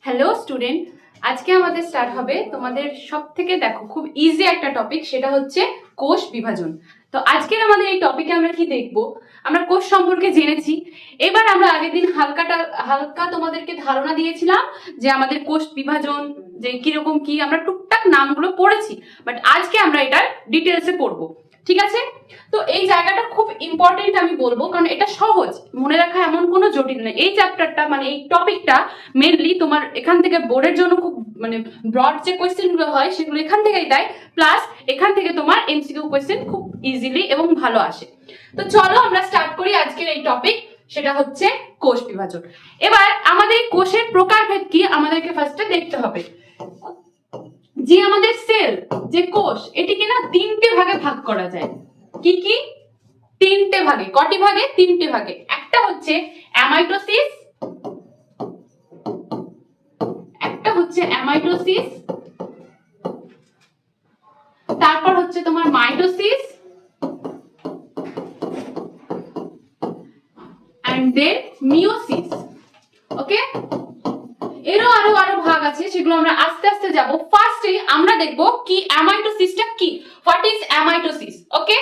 Hello student, আজকে আমাদের start হবে তোমাদের সব থেকে দেখো খুব ইজি একটা টপিক, সেটা হচ্ছে কোষ বিভাজন। তো আজকের আমাদের এই টপিকে আমরা কি দেখব? আমরা কোষ সম্পর্কে জেনেছি। এবার আমরা আগের দিন হালকা তোমাদেরকে ধারণা দিয়েছিলাম যে আমাদের কোষ বিভাজন যে কিরকম কি, আমরা টুকটাক নামগুলো পড়েছি, বাট আজকে আমরা এটার ডিটেলসে পড়বো। ঠিক আছে? তো এই জায়গাটা খুব ইম্পর্টেন্ট আমি বলবো, কারণ এটা সহজ মনে রাখা, এমন কোনো জটিল নেই। এই চ্যাপ্টারটা মানে এই টপিকটা মেনলি তোমার এখান থেকে বোর্ডের জন্য খুব মানে ব্রড যে কোয়েশ্চেনগুলো হয় সেগুলো এখান থেকেই দেয়, প্লাস এখান থেকে তোমার এমসিকিউ কোয়েশ্চেন খুব ইজিলি এবং ভালো আসে। তো চলো আমরা স্টার্ট করি আজকের এই টপিক, সেটা হচ্ছে কোষ বিভাজন। এবার আমাদের কোষের প্রকারভেদ কি আমাদেরকে ফার্স্টে দেখতে হবে। যে আমাদের সেল, যে কোষ, এটিকে না তিনটে ভাগে ভাগ করা যায়। কি কি? তিনটে ভাগে। কটি ভাগে? তিনটে ভাগে। একটা হচ্ছে অ্যামাইটোসিস, তারপর হচ্ছে তোমার মাইটোসিস, এন্ড দেন মিওসিস। ওকে, এরও আরো ভাগ আছে, সেগুলো আমরা আস্তে আস্তে যাব। ফার্স্টে আমরা দেখব কি অ্যামাইটোসিসটা কি, হোয়াট ইজ অ্যামাইটোসিস। ওকে,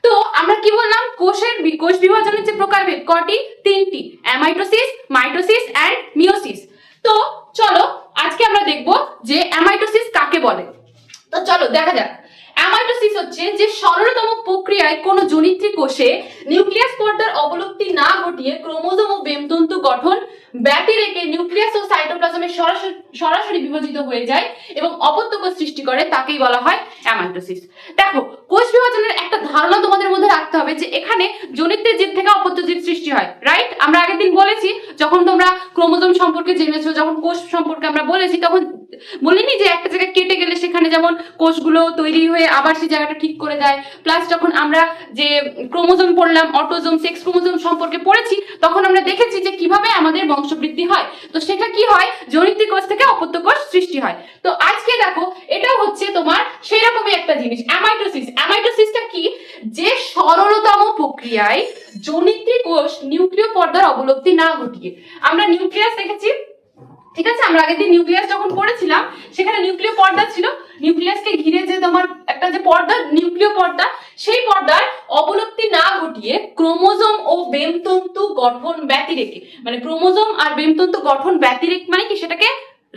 তো আমরা কি বললাম, কোষ বিভাজনের যে প্রকারভেদ কটি? তিনটি, অ্যামাইটোসিস, মাইটোসিস এন্ড মিওসিস। তো চলো আজকে আমরা দেখব যে অ্যামাইটোসিস কাকে বলে। তো চলো দেখা যাক। অ্যামাইটোসিস হচ্ছে যে সরলতম প্রক্রিয়ায় কোনো জনিত্রী কোষে নিউক্লিয়াস পর্দার অবলুপ্তি না ঘটিয়ে ক্রোমোজোম ও বেমতন্তু গঠন ব্যতি রেখে নিউক্লিয়াস ও সাইটোপ্লাজমে সরাসরি বিভাজিত হয়ে যায় এবং অপত্য কোষ সৃষ্টি করে, তাকেই বলা হয় অ্যামাইটোসিস। দেখো, কোষ বিভাজনের একটা ধারণা তোমাদের মধ্যে রাখতে হবে যে এখানে জনিত্রী জীব থেকে অপত্য জীব সৃষ্টি হয়, রাইট? আমরা আগের দিন বলেছি, যখন তোমরা ক্রোমোজোম সম্পর্কে জেনেছো, যখন কোষ সম্পর্কে আমরা বলেছি, তখন বলিনি যে একটা জায়গায় কেটে গেলে সেখানে যেমন কোষগুলো তৈরি হয়ে আবার সেই জায়গাটা ঠিক করে দেয়। প্লাস যখন আমরা যে ক্রোমোজোম পড়লাম, অটোজোম, সেক্স ক্রোমোজোম সম্পর্কে পড়েছি, তখন আমরা দেখেছি যে কিভাবে আমাদের বংশবৃদ্ধি হয়। তো সেটা কি হয়, জনিত্রী কোষ থেকে অপত্য কোষ সৃষ্টি হয়। তো আজকে দেখো, এটাও হচ্ছে তোমার সেরকমই একটা জিনিস, অ্যামাইটোসিস। অ্যামাইটোসিসটা কি? যে সরলতম প্রক্রিয়ায় জনিত্রী কোষ নিউক্লিয় পর্দার অবলুপ্তি না ঘটিয়ে। আমরা নিউক্লিয়াস দেখেছি, ঠিক আছে? আমরা আগের দিন নিউক্লিয়াস যখন পড়েছিলাম, সেখানে নিউক্লিয় পর্দা ছিল। নিউক্লিয়াসকে ঘিরে যে তোমার একটা যে পর্দা, নিউক্লিয় পর্দা, সেই পর্দার অবলুপ্তি না ঘটিয়ে ক্রোমোজোম ও বেমতন্তু গঠন ব্যতি রেখে, মানে ক্রোমোজোম আর বেমতন্তু গঠন ব্যতি রেখে মানে কি, সেটাকে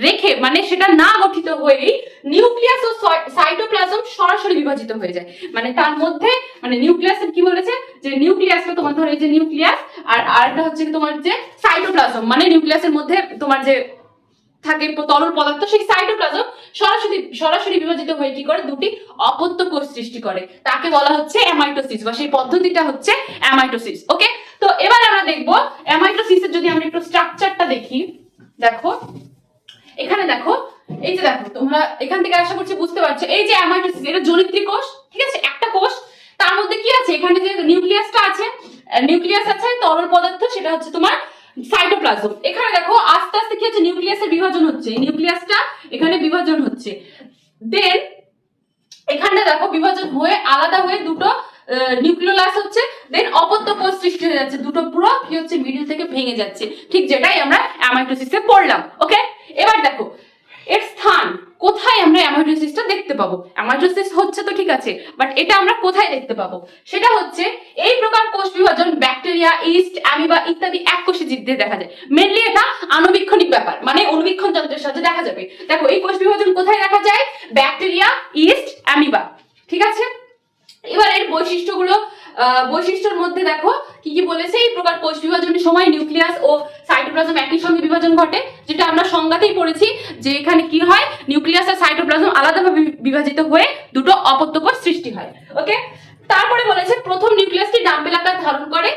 রেখে মানে সেটা না গঠিত হয়েই নিউক্লিয়াস ও সাইটোপ্লাজম সরাসরি বিভাজিত হয়ে যায়। মানে তার মধ্যে মানে নিউক্লিয়াসের কি বলেছে, যে নিউক্লিয়াসটা তোমার ধরো এই যে নিউক্লিয়াস, আর আরেকটা হচ্ছে তোমার যে সাইটোপ্লাজম, মানে নিউক্লিয়াসের মধ্যে তোমার যে থাকে তরল পদার্থ, সেই সাইটোপ্লাজম সরাসরি বিভাজিত হয়ে কি করে, দুটি অপত্য কোষ সৃষ্টি করে, তাকে বলা হচ্ছে অ্যামাইটোসিস, বা সেই পদ্ধতিটা হচ্ছে অ্যামাইটোসিস। ওকে, তো এবার আমরা দেখবো অ্যামাইটোসিসের যদি আমরা একটু স্ট্রাকচারটা দেখি। দেখো এখানে, দেখো এই যে, দেখো তোমরা এখান থেকে আশা করছি বুঝতে পারছো, এই যে অ্যামাইটোসিস, এটা জনিত্রী কোষ, ঠিক আছে? একটা কোষ, তার মধ্যে কি আছে, এখানে যে নিউক্লিয়াসটা আছে, নিউক্লিয়াস আছে, তরল পদার্থ, সেটা হচ্ছে তোমার সাইটোপ্লাজম। এখানে দেখো আস্তে আস্তে কি হচ্ছে, নিউক্লিয়াসের বিভাজন হচ্ছে, নিউক্লিয়াসটা এখানে বিভাজন হচ্ছে, দেন এখানটা দেখো বিভাজন হয়ে আলাদা হয়ে দুটো নিউক্লিওলাস হচ্ছে, দেন অপত্য কোষ সৃষ্টি হয়ে যাচ্ছে, দুটো পুরো কি হচ্ছে, মিডল থেকে ভেঙে যাচ্ছে, ঠিক যেটাই আমরা অ্যামাইটোসিসে পড়লাম। ওকে, এবার দেখো এর স্থান কোথায় আমরা অ্যামাইটোসিসটা দেখতে পাবো। অ্যামাইটোসিস হচ্ছে তো ঠিক আছে, বাট এটা আমরা কোথায় দেখতে পাবো? সেটা হচ্ছে এই প্রকার কোষ বিভাজন ব্যাকটেরিয়া, ইস্ট, অ্যামিবা ইত্যাদি এককোষী জীবদের দেখা যায়। মেনলি এটা আণুবীক্ষণিক ব্যাপার, মানে অনুবীক্ষণ যন্ত্রের সাথে দেখা যাবে। দেখো এই কোষ বিভাজন কোথায় দেখা যায়? ব্যাকটেরিয়া, ইস্ট, অ্যামিবা, ঠিক আছে? এবার এর বৈশিষ্ট্যের মধ্যে দেখো কি কি বলেছে। এই প্রকার কোষ বিভাজনের সময় নিউক্লিয়াস ও সাইটোপ্লাজম একই সঙ্গে বিভাজন ঘটে, যেটা আমরা সংজ্ঞাতেই পড়েছি, যে এখানে কি হয়, নিউক্লিয়াস আর সাইটোপ্লাজম আলাদাভাবে বিভাজিত হয়ে দুটো অপত্য কোষ সৃষ্টি হয়। ওকে, তারপরে বলেছে প্রথম নিউক্লিয়াসটি ডাম্বেল আকার ধারণ করে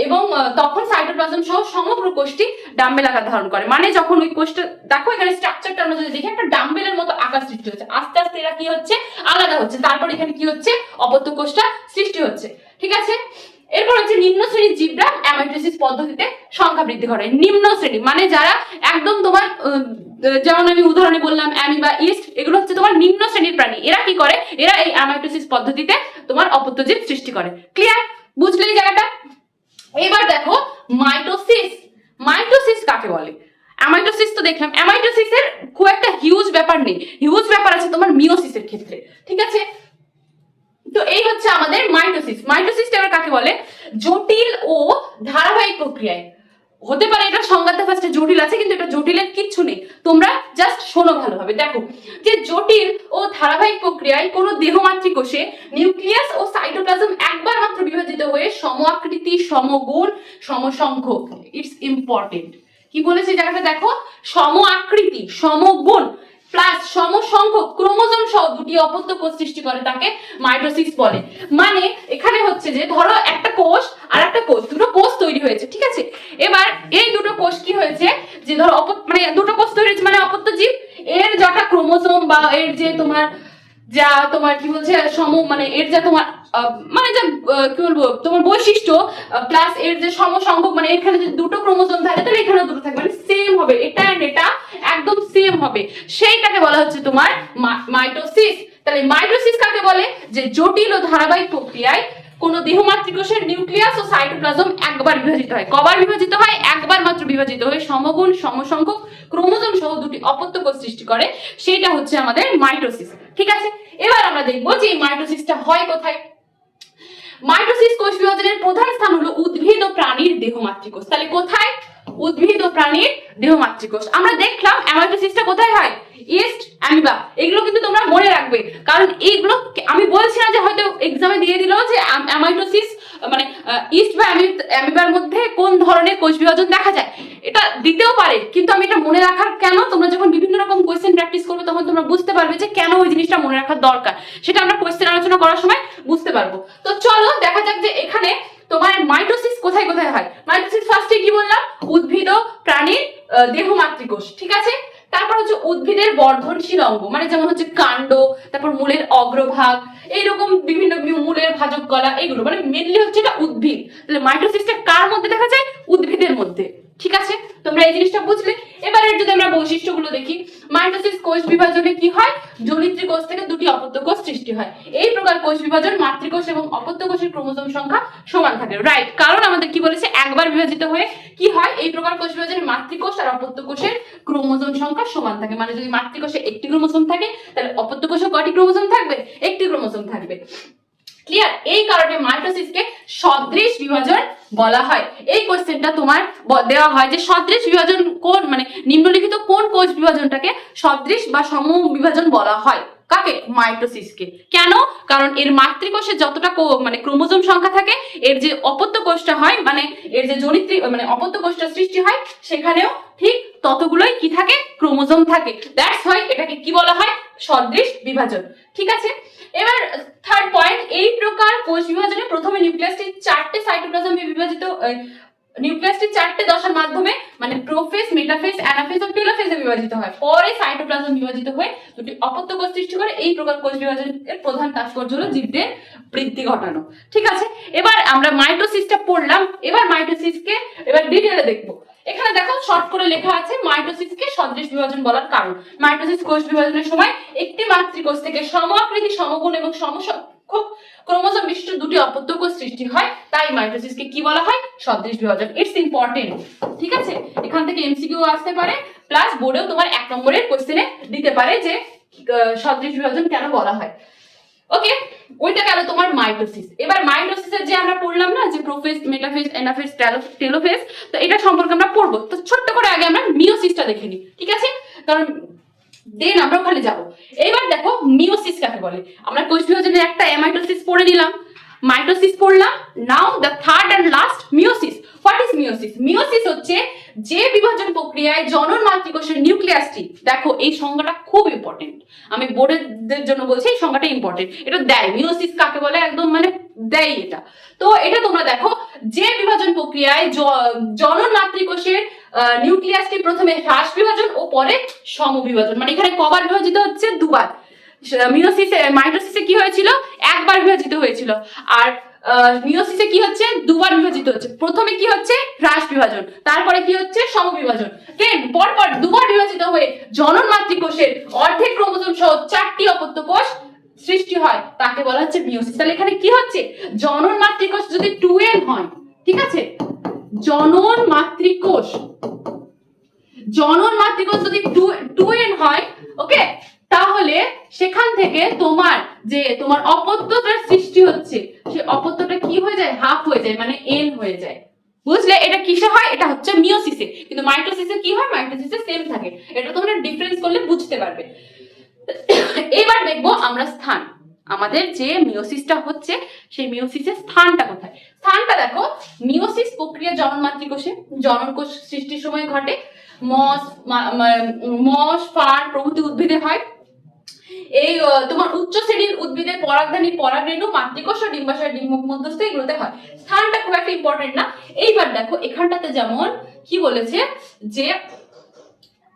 এবং তখন সাইটোপ্লাজম সহ সমগ্র কোষটি ডাম্বেল আকার ধারণ করে। মানে যখন ওই কোষটা, দেখো এখানে স্ট্রাকচারটা আমরা যদি দেখি, একটা ডাম্বেলের মতো আকার সৃষ্টি হচ্ছে, আস্তে আস্তে এরা কি হচ্ছে, আলাদা হচ্ছে, তারপর এখানে কি হচ্ছে, অপত্য কোষটা সৃষ্টি হচ্ছে, ঠিক আছে? এরপর হচ্ছে নিম্ন শ্রেণীর জীবরা অ্যামাইটোসিস পদ্ধতিতে সংখ্যা বৃদ্ধি করে। নিম্ন শ্রেণী মানে যারা একদম তোমার যেমন আমি উদাহরণে বললাম অ্যামিবা, ইস্ট, এগুলো হচ্ছে তোমার নিম্ন শ্রেণীর প্রাণী। এরা কি করে, এরা এই অ্যামাইটোসিস পদ্ধতিতে তোমার অপত্য জীব সৃষ্টি করে। ক্লিয়ার? বুঝলে এই জায়গাটা? এবার দেখো মাইটোসিস। মাইটোসিস কাকে বলে? অ্যামাইটোসিস তো দেখলাম, অ্যামাইটোসিসের খুব একটা হিউজ ব্যাপার নেই, হিউজ ব্যাপার আছে তোমার মিওসিসের ক্ষেত্রে, ঠিক আছে। তো এই হচ্ছে আমাদের মাইটোসিস। মাইটোসিস এবার কাকে বলে? জটিল ও ধারাবাহিক প্রক্রিয়ায় হতে পারে। এটা সংজ্ঞাতে ফার্স্টে জটিল আছে, কিন্তু এটা জটিলের কিচ্ছু নেই, তোমরা জাস্ট শোনো ভালোভাবে। দেখো যে জটিল ও ধারাবাহিক প্রক্রিয়ায় কোনো দেহমাতৃ কোষে নিউক্লিয়াস ও সাইটোপ্লাজম একবার মাত্র বিভাজিত হয়ে সম আকৃতি, সমগুণ, সমসংখ্যক, ইটস ইম্পর্টেন্ট। কি বলেছে জায়গাটা দেখো, সম আকৃতি, সমগুণ প্লাস সমসংখ্যক ক্রোমোজোম সহ দুটি অপত্য কোষ সৃষ্টি করে, তাকে মাইটোসিস বলে। মানে এখানে হচ্ছে যে ধরো একটা কোষ আর একটা কোষ, দুটো কোষ তৈরি হয়েছে, ঠিক আছে। এবার এই দুটো কোষ কি হয়েছে, যে ধরো মানে দুটো কোষ তৈরি হয়েছে মানে অপত্য জীব, এর যটা ক্রোমোজোম বা এর যে তোমার কি বলছে মানে এর যা তোমার মানে যা কি বলবো তোমার বৈশিষ্ট্য প্লাস এর যে সমসংখ্যক, মানে এখানে যদি দুটো ক্রোমোজোম থাকে তাহলে এখানেও দুটো থাকবে, মানে সেম হবে, এটা এন্ড এটা একদম সেম হবে, সেইটাকে বলা হচ্ছে তোমার মাইটোসিস। তাহলে মাইটোসিস কাকে বলে? যে জটিল ও ধারাবাহিক প্রক্রিয়ায় কোন দেহমাতৃ কোষের নিউক্লিয়াস ও সাইটোপ্লাজম একবার বিভাজিত হয়। কবার বিভাজিত হয়? একবার মাত্র বিভাজিত হয়ে সমগুণ, সমসংখ্যক ক্রোমোজোম সহ দুটি অপত্য কোষ সৃষ্টি করে, সেটা হচ্ছে আমাদের মাইটোসিস, ঠিক আছে। এবার আমরা দেখবো যে এই মাইটোসিসটা হয় কোথায়। মাইটোসিস কোষ বিভাজনের প্রধান স্থান হলো উদ্ভিদ ও প্রাণীর দেহমাতৃকোষ। তাহলে কোথায়? উদ্ভিদ ও প্রাণীর দেহমাতৃকোষ। আমরা দেখলাম অ্যামাইটোসিসটা কোথায় হয়? East amoeba. এগুলো কিন্তু তোমরা মনে রাখবে, কারণ এইগুলো আমি বলছি না যে হয়তো এক্সামে দিয়ে দিল যে অ্যামাইটোসিস মানে ইস্ট বা অ্যামিবার মধ্যে কোন ধরনের কোষ বিভাজন দেখা যায়, এটা দিতেও পারে, কিন্তু আমি এটা মনে রাখার কেন, তোমরা যখন বিভিন্ন রকম কোয়েশ্চেন প্র্যাকটিস করবে তখন তোমরা বুঝতে পারবে যে কেন ওই জিনিসটা মনে রাখার দরকার, সেটা আমরা কোয়েশ্চেন আলোচনা করার সময় বুঝতে পারবো। তো চলো দেখা যাক যে এখানে তোমার মাইটোসিস কোথায় কোথায় হয়। মাইটোসিস ফার্স্টে কি বললাম? উদ্ভিদ ও প্রাণীর দেহমাতৃকোষ, ঠিক আছে। তারপর হচ্ছে উদ্ভিদের বর্ধনশীল অঙ্গ, মানে যেমন হচ্ছে কাণ্ড, তারপর মূলের অগ্রভাগ, এইরকম বিভিন্ন মূলের ভাজক কলা, এগুলো মানে মেনলি হচ্ছে এটা উদ্ভিদ। তাহলে মাইটোসিসটা কার মধ্যে দেখা যায়? উদ্ভিদের মধ্যে, ঠিক আছে। তোমরা এই জিনিসটা বুঝলে। এবারে যদি আমরা বৈশিষ্ট্যগুলো দেখি, মাইটোসিস কোষ বিভাজনে কি হয়? জনিত্রী কোষ থেকে দুটি অপত্য কোষ সৃষ্টি হয়। এই প্রকার কোষ বিভাজন মাতৃকোষ এবং অপত্য কোষের ক্রোমোজোম সংখ্যা সমান থাকে, রাইট। কারণ আমাদের কি বলেছে, একবার বিভাজিত হয়ে কি হয়, এই প্রকার কোষ বিভাজনে মাতৃকোষ আর অপত্য কোষের ক্রোমোজোম সংখ্যা সমান থাকে। মানে যদি মাতৃকোষে একটি ক্রোমোজোম থাকে তাহলে অপত্য কোষে কয়টি ক্রোমোজোম থাকবে? একটি ক্রোমোজোম থাকবে, ক্লিয়ার। এই কারণে মাইটোসিসকে সদৃশ বিভাজন বলা হয়। এই কোশ্চেনটা তোমার দেওয়া হয় যে সদৃশ বিভাজন কোন, মানে নিম্নলিখিত কোন কোষ বিভাজনটাকে সদৃশ বা সম বিভাজন বলা হয়? কাকে? মাইটোসিসকে। কেন? কারণ এর মাতৃকোষে যতটা মানে ক্রোমোজোম সংখ্যা থাকে, এর যে অপত্য কোষটা হয়, মানে এর যে জনিত্রী মানে অপত্য কোষটা সৃষ্টি হয়, সেখানেও ঠিক ততগুলোই কি থাকে? ক্রোমোজোম থাকে। দ্যাটস হোয়াই এটাকে কি বলা হয়? সদৃশ বিভাজন, ঠিক আছে। এবার থার্ড পয়েন্ট, এই প্রকার কোষ বিভাজনে প্রথমে নিউক্লিয়াসটি 4টে সাইটোপ্লাজমে বিভাজিত, নিউক্লিয়াসটি 4টে দশার মাধ্যমে মানে প্রোফেজ, মেটাফেজ, অ্যানাফেজ ও টেলোফেজে বিভাজিত হয়। পরে সাইটোপ্লাজম বিভাজিত হয়ে দুটি অপত্য কোষ সৃষ্টি করে। এই প্রকার কোষ বিভাজনের প্রধান তাৎপর্য হলো জীবদের বৃদ্ধি ঘটানো, ঠিক আছে। এবার আমরা মাইটোসিসটা পড়লাম, এবার মাইটোসিসকে এবার ডিটেইলে দেখবো। এখানে দেখো শর্ট করে লেখা আছে মাইটোসিসকে সদৃশ বিভাজন বলার কারণ। মাইটোসিস কোষ বিভাজনের সময় একটি মাতৃকোষ থেকে সম আকৃতি, সমগুণ এবং সমসংখ্যক ক্রোমোজোম বিশিষ্ট দুটি অপত্য কোষ সৃষ্টি হয়, তাই মাইটোসিসকে কি বলা হয়? সদৃশ বিভাজন। ইটস ইম্পর্টেন্ট, ঠিক আছে। এখান থেকে এমসিকিউ আসতে পারে, প্লাস বোর্ডেও তোমার 1 নম্বরের কোশ্চেনে দিতে পারে যে সদৃশ বিভাজন কেন বলা হয়। ওকে, ওইটা গেল তোমার মাইটোসিস। এবার মাইটোসিসের যে আমরা পড়লাম না যে প্রোফেজ, মেটাফেজ, অ্যানাফেজ, টেলোফেজ, তো এটা সম্পর্কে আমরা পড়বো। তো ছোট্ট করে আগে আমরা মিওসিসটা দেখে নিই, ঠিক আছে, কারণ দেন আমরা ওখানে যাব। এবার দেখো মিওসিস কাকে বলে। আমরা কোষ বিভাজনের একটা অ্যামাইটোসিস পড়ে নিলাম, মাইটোসিস পড়লাম, now the third and last meiosis. What is meiosis? Meiosis হচ্ছে যে বিভাজন প্রক্রিয়ায় জনন মাতৃকোষের নিউক্লিয়াসটি, দেখো এই সংজ্ঞাটা খুব ইম্পর্টেন্ট, আমি বোর্ডের জন্য বলছি, এই সংজ্ঞাটা ইম্পর্টেন্ট, এটা দেয় মিওসিস কাকে বলে, একদম মানে দেয় এটা। তো এটা তোমরা দেখো, যে বিভাজন প্রক্রিয়ায় জনন মাতৃকোষের নিউক্লিয়াসটি প্রথমে হ্রাস বিভাজন ও পরে সম বিভাজন, মানে এখানে কবার বিভাজিত হচ্ছে? দুবার। মাইটোসিসে কি হয়েছিল? একবার বিভাজিত হয়েছিল, আর মিওসিসে কি হচ্ছে? দুবার বিভাজিত হচ্ছে। প্রথমে কি হচ্ছে? হ্রাস বিভাজন, তারপরে কি হচ্ছে? সম বিভাজন। দেন পরপর দুবার বিভাজিত হয়ে জনন মাতৃকোষের অর্ধেক ক্রোমোজোম সহ 4টি অপত্য কোষ সৃষ্টি হয়, তাকে বলা হচ্ছে মিওসিস। তাহলে এখানে কি হচ্ছে? জনন মাতৃকোষ যদি 2n হয়, ঠিক আছে, জনন মাতৃকোষ জনন মাতৃকোষ যদি 2n হয়, ওকে, তাহলে সেখান থেকে তোমার যে তোমার অপত্যটার সৃষ্টি হচ্ছে, সেই অপত্যটা কি হয়ে যায়, হাফ হয়ে যায়, মানে n হয়ে যায়। বুঝলে? এটা কিসে হয়? এটা হচ্ছে মিওসিসে। কিন্তু মাইটোসিসে কি হয়? মাইটোসিসে সেম থাকে। এটা তোমরা ডিফারেন্স করলে বুঝতে পারবে। এবার দেখবো আমরা স্থান, আমাদের যে মিওসিসটা হচ্ছে সেই মিওসিসের স্থানটা কোথায়। স্থানটা দেখো, মিওসিস প্রক্রিয়া জনন মাতৃকোষে, জনন কোষ সৃষ্টির সময় ঘটে। মস ফার্ন প্রভৃতি উদ্ভিদে হয়। এই তোমার উচ্চ শ্রেণীর উদ্ভিদের পরাগধানী পরাগরেণু মাতৃকোষ ও ডিম্বাশয় ডিম্বক মধ্যস্থ এগুলোতে হয়। স্থানটা খুব একটা ইম্পর্টেন্ট না। এইবার দেখো এখানটাতে যেমন কি বলেছে যে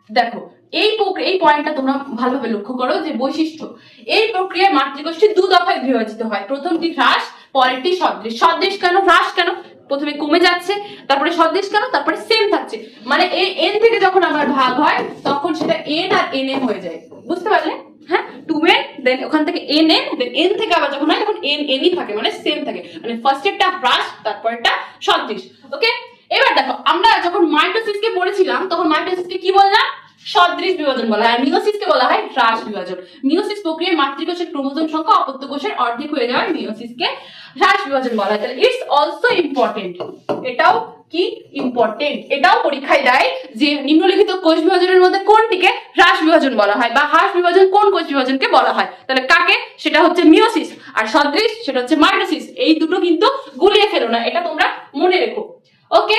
দেখো এই পয়েন্টটা তোমরা ভালোভাবে লক্ষ্য করো যে বৈশিষ্ট্য, এই প্রক্রিয়ায় মাতৃকোষটি 2 দফায় বিভাজিত হয়। প্রথমটি হ্রাস, পরেরটি সদৃশ। সদৃশ কেন, হ্রাস কেন? প্রথমে কমে যাচ্ছে, তারপরে সদৃশ কেন, তারপরে সেম থাকছে। মানে এই n থেকে যখন আমার ভাগ হয় তখন সেটা n আর nm হয়ে যায়। বুঝতে পারলে? হ্যাঁ, 2n দেন ওখান থেকে nn দেন n থেকে আবার যখন হয় তখন nn ই থাকে, মানে সেম থাকে। মানে ফার্স্ট এরটা হ্রাস, তারপরটা সদৃশ। ওকে, এবার দেখো আমরা যখন মাইটোসিসকে পড়েছিলাম তখন মাইটোসিসকে কি বললাম? সদৃশ বিভাজন বলা হয়। আর মিওসিসকে বলা হয় হ্রাস বিভাজন। মিওসিস প্রক্রিয়ায় মাতৃকোষের ক্রোমোজোম সংখ্যা অপত্য কোষের অর্ধেক হয়ে যাওয়ার মিওসিসকে হ্রাস বিভাজন বলা হয়। তাহলে ইটস অলসো ইম্পর্টেন্ট, এটাও কি ইম্পর্টেন্ট, এটাও পরীক্ষায় দেয় যে নিম্নলিখিত কোষ বিভাজনের মধ্যে কোনটিকে হ্রাস বিভাজন বলা হয়, বা হ্রাস বিভাজন কোন কোষ বিভাজনকে বলা হয়। তাহলে কাকে? সেটা হচ্ছে মিওসিস। আর সদৃশ সেটা হচ্ছে মাইটোসিস। এই দুটো কিন্তু গুলিয়ে ফেলো না, এটা তোমরা মনে রেখো। ওকে,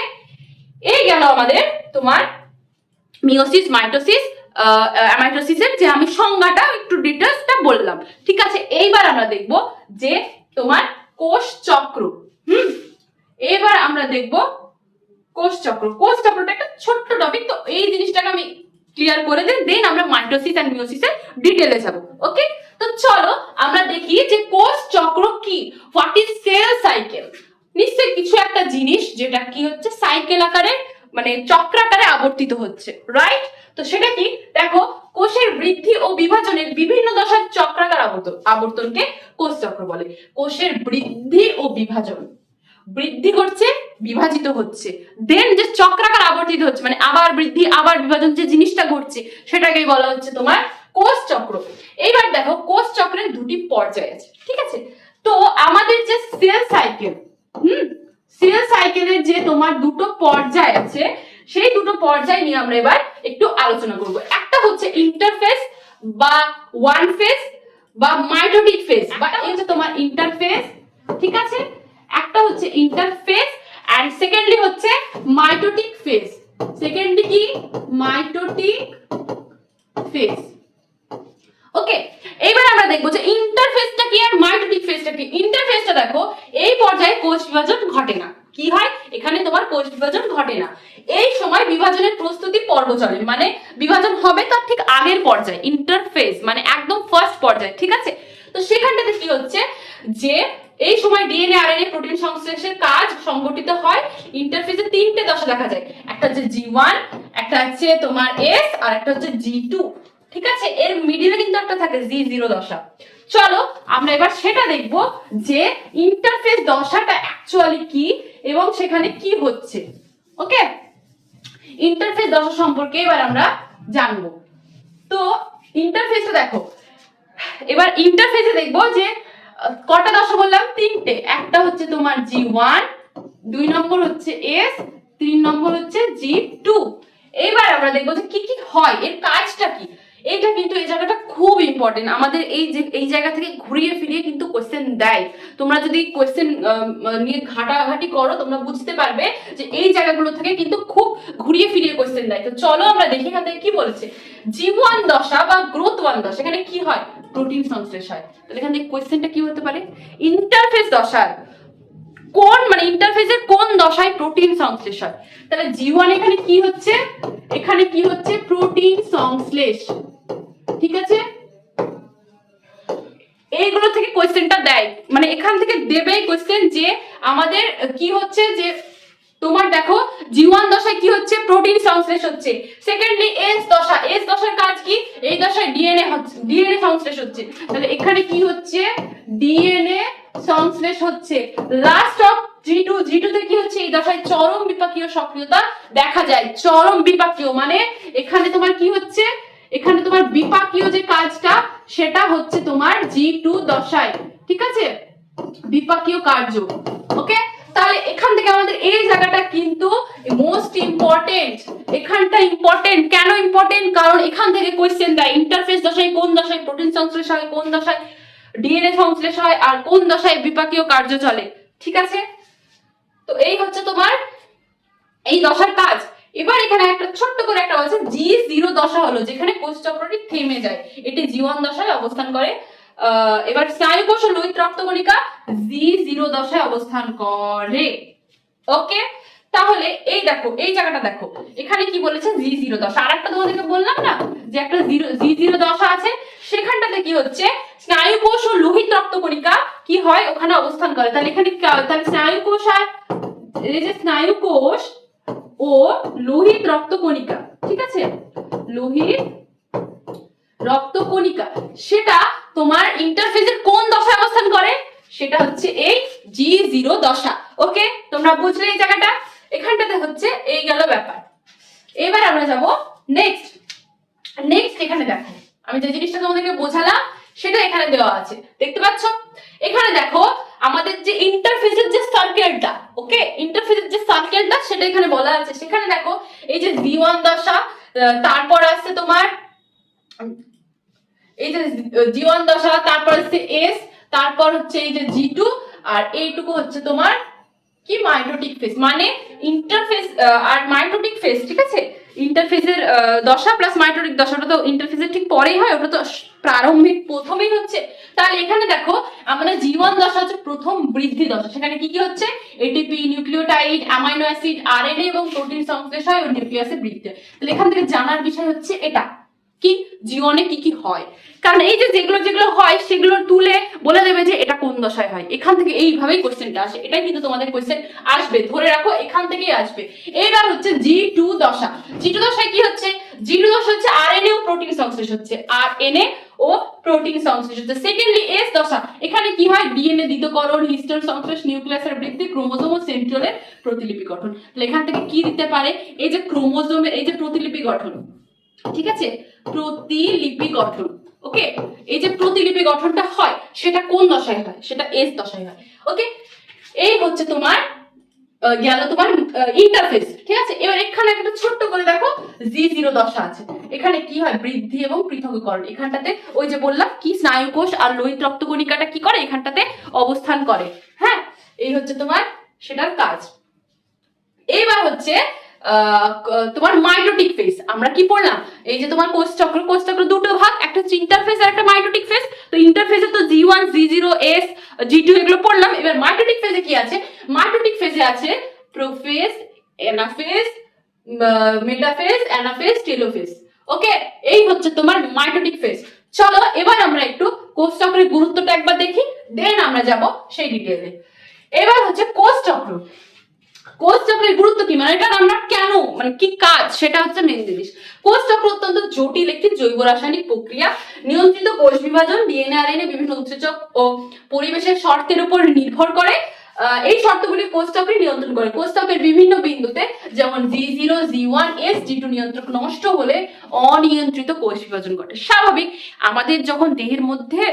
এই গেল আমাদের তোমার মিওসিস, মাইটোসিস, অ্যামাইটোসিসের যে আমি সংজ্ঞাটা একটু ডিটেইলসটা বললাম। ঠিক আছে, এইবার আমরা দেখব যে তোমার কোষ চক্র। এবার আমরা দেখব কোষ চক্র। কোষ চক্রটা একটা ছোট্ট টপিক, তো এই জিনিসটাকে আমি ক্লিয়ার করে দিই, দেন আমরা মাইটোসিস এন্ড মিওসিসের ডিটেইলে যাব। ওকে, তো চলো আমরা দেখি যে কোষ চক্র কি, হোয়াট ইজ সেল সাইকেল। নিশ্চয়ই কিছু একটা জিনিস যেটা কি হচ্ছে সাইকেল আকারে, মানে চক্রাকারে আবর্তিত হচ্ছে, রাইট? তো সেটা কি? দেখো, কোষের বৃদ্ধি ও বিভাজনের বিভিন্ন দশার চক্রাকার আবর্তনকে কোষ চক্র বলে। কোষের বৃদ্ধি ও বিভাজন, বৃদ্ধি করছে, বিভাজিত হচ্ছে, দেন যে চক্রাকার আবর্তিত হচ্ছে, মানে আবার বৃদ্ধি আবার বিভাজন যে জিনিসটা ঘটছে সেটাকেই বলা হচ্ছে তোমার কোষ চক্র। এইবার দেখো কোষ চক্রের দুটি পর্যায় আছে, ঠিক আছে? তো আমাদের যে সেল সাইকেল, সেল সাইকেলের যে তোমার দুটো পর্যায় আছে, সেই দুটো পর্যায় নিয়ে আমরা এবার একটু আলোচনা করব। একটা হচ্ছে ইন্টারফেজ বা ওয়ান ফেজ বা মাইটোটিক ফেজ, বা এই যে তোমার ইন্টারফেজ, ঠিক আছে? একটা হচ্ছে ইন্টারফেজ এন্ড সেকেন্ডলি হচ্ছে মাইটোটিক ফেজ। সেকেন্ডলি কি? Mitotic phase. ওকে, এইবার আমরা দেখবো যে ইন্টারফেজটা কি আর মাইটোটিক ফেজটা কি। ইন্টারফেজটা দেখো, এই পর্যায়ে কোষ বিভাজন ঘটে না। কি হয়? এখানে তোমার কোষ বিভাজন ঘটে না। এই সময় বিভাজনের প্রস্তুতি পর্ব চলে, মানে বিভাজন হবে তার ঠিক আগের পর্যায়ে, ইন্টারফেজ মানে একদম ফার্স্ট পর্যায়ে, ঠিক আছে? তো সেখানটাতে কি হচ্ছে যে এই সময় ডিএনএ আরএনএ প্রোটিন সংশ্লেষের কাজ সংগঠিত হয়। ইন্টারফেজে 3টে দশা দেখা যায়, একটা হচ্ছে G1, একটা হচ্ছে তোমার S, আর একটা হচ্ছে G2, ঠিক আছে? এর মিডিলে কিন্তু একটা থাকে G0 দশা। চলো আমরা এবার সেটা দেখব যে ইন্টারফেজ দশাটা অ্যাকচুয়ালি কি এবং সেখানে কি হচ্ছে। ওকে, ইন্টারফেজ দশা সম্পর্কে এবার আমরা জানবো। তো ইন্টারফেজটা দেখো, এবার ইন্টারফেজে দেখবো যে কটা দশা বললাম? 3টে। একটা হচ্ছে তোমার G1, 2 নম্বর হচ্ছে S, 3 নম্বর হচ্ছে G2। এবার আমরা দেখবো যে কি কি হয়, এর কাজটা কি। এটা কিন্তু এই জায়গাটা খুব ইম্পর্টেন্ট, আমাদের এই জায়গা থেকে ঘুরিয়ে ফিরিয়ে কিন্তু কোশ্চেন দেয়। তোমরা যদি কোশ্চেন নিয়ে ঘাটাঘাটি করো তোমরা বুঝতে পারবে যে এই জায়গাগুলো থেকে কিন্তু খুব ঘুরিয়ে ফিরিয়ে কোশ্চেন দেয়। তো চলো আমরা দেখি এখান থেকে কি বলেছে। G1 দশা বা গ্রোথ 1 দশা, এখানে কি হয়? প্রোটিন সংশ্লেষ হয়। তাহলে এখান থেকে কোশ্চেনটা কি হতে পারে? ইন্টারফেজ দশার কোন, মানে ইন্টারফেজের কোন দশায় প্রোটিন সংশ্লেষ হয়? তাহলে G1 এখানে কি হচ্ছে? এখানে কি হচ্ছে? প্রোটিন সংশ্লেষ, ঠিক আছে? এইগুলো থেকে কোশ্চেনটা দেয়, মানে এখান থেকে দেবে কোশ্চেন যে আমাদের কি হচ্ছে, যে তোমার দেখো G1 দশায় কি হচ্ছে? প্রোটিন সংশ্লেষ হচ্ছে। সেকেন্ডলি S দশা, S দশার কাজ কি? এই দশায় ডিএনএ সংশ্লেষ হচ্ছে। তাহলে এখানে কি হচ্ছে? ডিএনএ সংশ্লেষ হচ্ছে। লাস্ট অফ G2, G2 তে কি হচ্ছে, এই দশায় চরম বিপাকীয় সক্রিয়তা দেখা যায়। চরম বিপাকীয় মানে এখানে তোমার কি হচ্ছে, এখানে তোমার বিপাকীয় যে কাজটা সেটা হচ্ছে তোমার G2 দশায়, ঠিক আছে, বিপাকীয় কার্য। ওকে, তাহলে এখান থেকে আমাদের এই জায়গাটা কিন্তু মোস্ট ইম্পর্টেন্ট। এখানটা ইম্পর্টেন্ট কেন ইম্পর্টেন্ট, কারণ এখান থেকে কোশ্চেন দেয় ইন্টারফেস দশায় কোন দশায় প্রোটিন সংশ্লেষ হয়, কোন দশায় ডিএনএ সংশ্লেষ হয়, আর কোন দশায় বিপাকীয় কার্য চলে, ঠিক আছে। তো এই হচ্ছে তোমার এই দশার কাজ। এবার এখানে একটা ছোট্ট করে একটা বলছে G0 দশা হলো যেখানে কোষ চক্রটি থেমে যায়, এটি G1 দশায় অবস্থান করে। এবার স্নায়ুকোষ ও লোহিত রক্তকণিকা G0 দশায় অবস্থান করে। ওকে, তাহলে এই দেখো এই জায়গাটা দেখো, এখানে কি বলেছে G0 দশা। আরেকটা তোমাদেরকে বললাম না যে একটা G0 দশা আছে, সেখানটাতে কি হচ্ছে স্নায়ুকোষ ও লোহিত রক্তকণিকা কি হয় ওখানে অবস্থান করে। তাহলে এখানে তাহলে স্নায়ুকোষ আর এই যে স্নায়ুকোষ ও লোহিত রক্তকণিকা, ঠিক আছে, লোহিত রক্তকণিকা সেটা তোমার ইন্টারফেজের কোন দশায় অবস্থান করে, সেটা হচ্ছে এই G0 দশা। ওকে, তোমরা বুঝলে এই জায়গাটা, এখানটাতে হচ্ছে এই গেল ব্যাপার। এবার আমরা যাব নেক্সট। এখানে দেখো আমি যে জিনিসটা তোমাদেরকে বোঝালাম সেটা এখানে দেওয়া আছে, দেখতে পাচ্ছ। এখানে দেখো আমাদের যে ইন্টারফেসের যে সার্কেলটা, ওকে, ইন্টারফেসের যে সার্কেলটা সেটা এখানে বলা আছে। সেখানে দেখো এই যে G1 দশা, তারপর আসছে তোমার এই যে G1 দশা, তারপর হচ্ছে S, তারপর হচ্ছে এই যে G2, আর এইটুকু হচ্ছে তোমার কি মাইটোটিক ফেজ, মানে ইন্টারফেস আর মাইটোটিক ফেজ, ঠিক আছে। ইন্টারফেজের দশা প্লাস মাইটোটিক দশাটা তো ইন্টারফেজের ঠিক পরেই হয়, ওটা তো প্রারম্ভিক প্রথমেই হচ্ছে। তাহলে এখানে দেখো আমাদের G1 দশা হচ্ছে প্রথম বৃদ্ধি দশা, সেখানে কি কি হচ্ছে ATP, nucleotide, amino acid, RNA এবং প্রোটিন সংশ্লেষ হয় ও নিউক্লিয়াসে বৃদ্ধি হয়। তাহলে এখান থেকে জানার বিষয় হচ্ছে এটা কি G1 এ কি কি হয়, কারণ এই যে যেগুলো যেগুলো হয় সেগুলো তুলে বলে দেবে যে এটা কোন দশায় হয়। এখান থেকে এইভাবেই কোশ্চেনটা আসে, এটাই কিন্তু তোমাদের কোশ্চেন আসবে, ধরে রাখো এখান থেকেই আসবে। এবার হচ্ছে G2 দশা। G2 দশায় কি হচ্ছে, G2 দশা হচ্ছে আরএনএ ও প্রোটিন সংশ্লেষ হচ্ছে, আরএনএ ও প্রোটিন সংশ্লেষ হচ্ছে। সেকেন্ডলি S দশা, এখানে কি হয় ডিএনএ দ্বিতীয়করণ, হিস্টোন সংশ্লেষ, নিউক্লিয়াসের বৃদ্ধি, ক্রোমোজোম ও সেন্ট্রিওলের প্রতিলিপি গঠন। তাহলে এখান থেকে কি দিতে পারে, এই যে ক্রোমোজোমের এই যে প্রতিলিপি গঠন, ঠিক আছে, প্রতিলিপি গঠন। ওকে, এই যে প্রতিলিপি গঠনটা হয় সেটা কোন দশায় হয়, সেটা S দশায় হয়। ওকে, এই হচ্ছে তোমার গেল তোমার ইন্টারফেস, ঠিক আছে। এবার এখানে একটা ছোট্ট করে দেখো G0 দশা আছে, এখানে কি হয় বৃদ্ধি এবং পৃথকীকরণ। এখানটাতে ওই যে বললাম কি স্নায়ুকোষ আর লোহিত রক্তকণিকাটা কি করে এখানটাতে অবস্থান করে। হ্যাঁ, এই হচ্ছে তোমার সেটার কাজ। এইবার হচ্ছে তোমার মাইটোটিক ফেজ। আমরা কি পড়লাম, এই যে তোমার কোষ চক্র দুটো ভাগ, একটা হচ্ছে ইন্টারফেজ আর একটা মাইটোটিক ফেজ। তো ইন্টারফেজে তো G1, G0, S, G2 এগুলো পড়লাম। এবার মাইটোটিক ফেজে কি আছে, মাইটোটিক ফেজে আছে prophase, anaphase, metaphase, anaphase, telophase. Okay, এই হচ্ছে তোমার মাইটোটিক ফেজ। চলো এবার আমরা একটু কোষ চক্রের গুরুত্বটা একবার দেখি, দেন আমরা যাব সেই ডিটেইলে। এবার হচ্ছে কোষ চক্র। কোষ চক্রের গুরুত্ব কি, মানে এটা আমরা কেন, মানে কি কাজ, সেটা হচ্ছে মেন জিনিস। কোষ চক্র অত্যন্ত জটিল একটি জৈব রাসায়নিক প্রক্রিয়া। নিয়ন্ত্রিত কোষ বিভাজন, ডিএনএ, আরএনএ বিভিন্ন উৎসেচক ও পরিবেশের শর্তের উপর নির্ভর করে। এই শর্তগুলি কোষ চক্রে নিয়ন্ত্রণ করে। কোষ চক্রের বিভিন্ন বিন্দুতে যেমন G0, G1, S, G2 নিয়ন্ত্রক নষ্ট হলে অনিয়ন্ত্রিত কোষ বিভাজন ঘটে। স্বাভাবিক, আমাদের যখন দেহের মধ্যে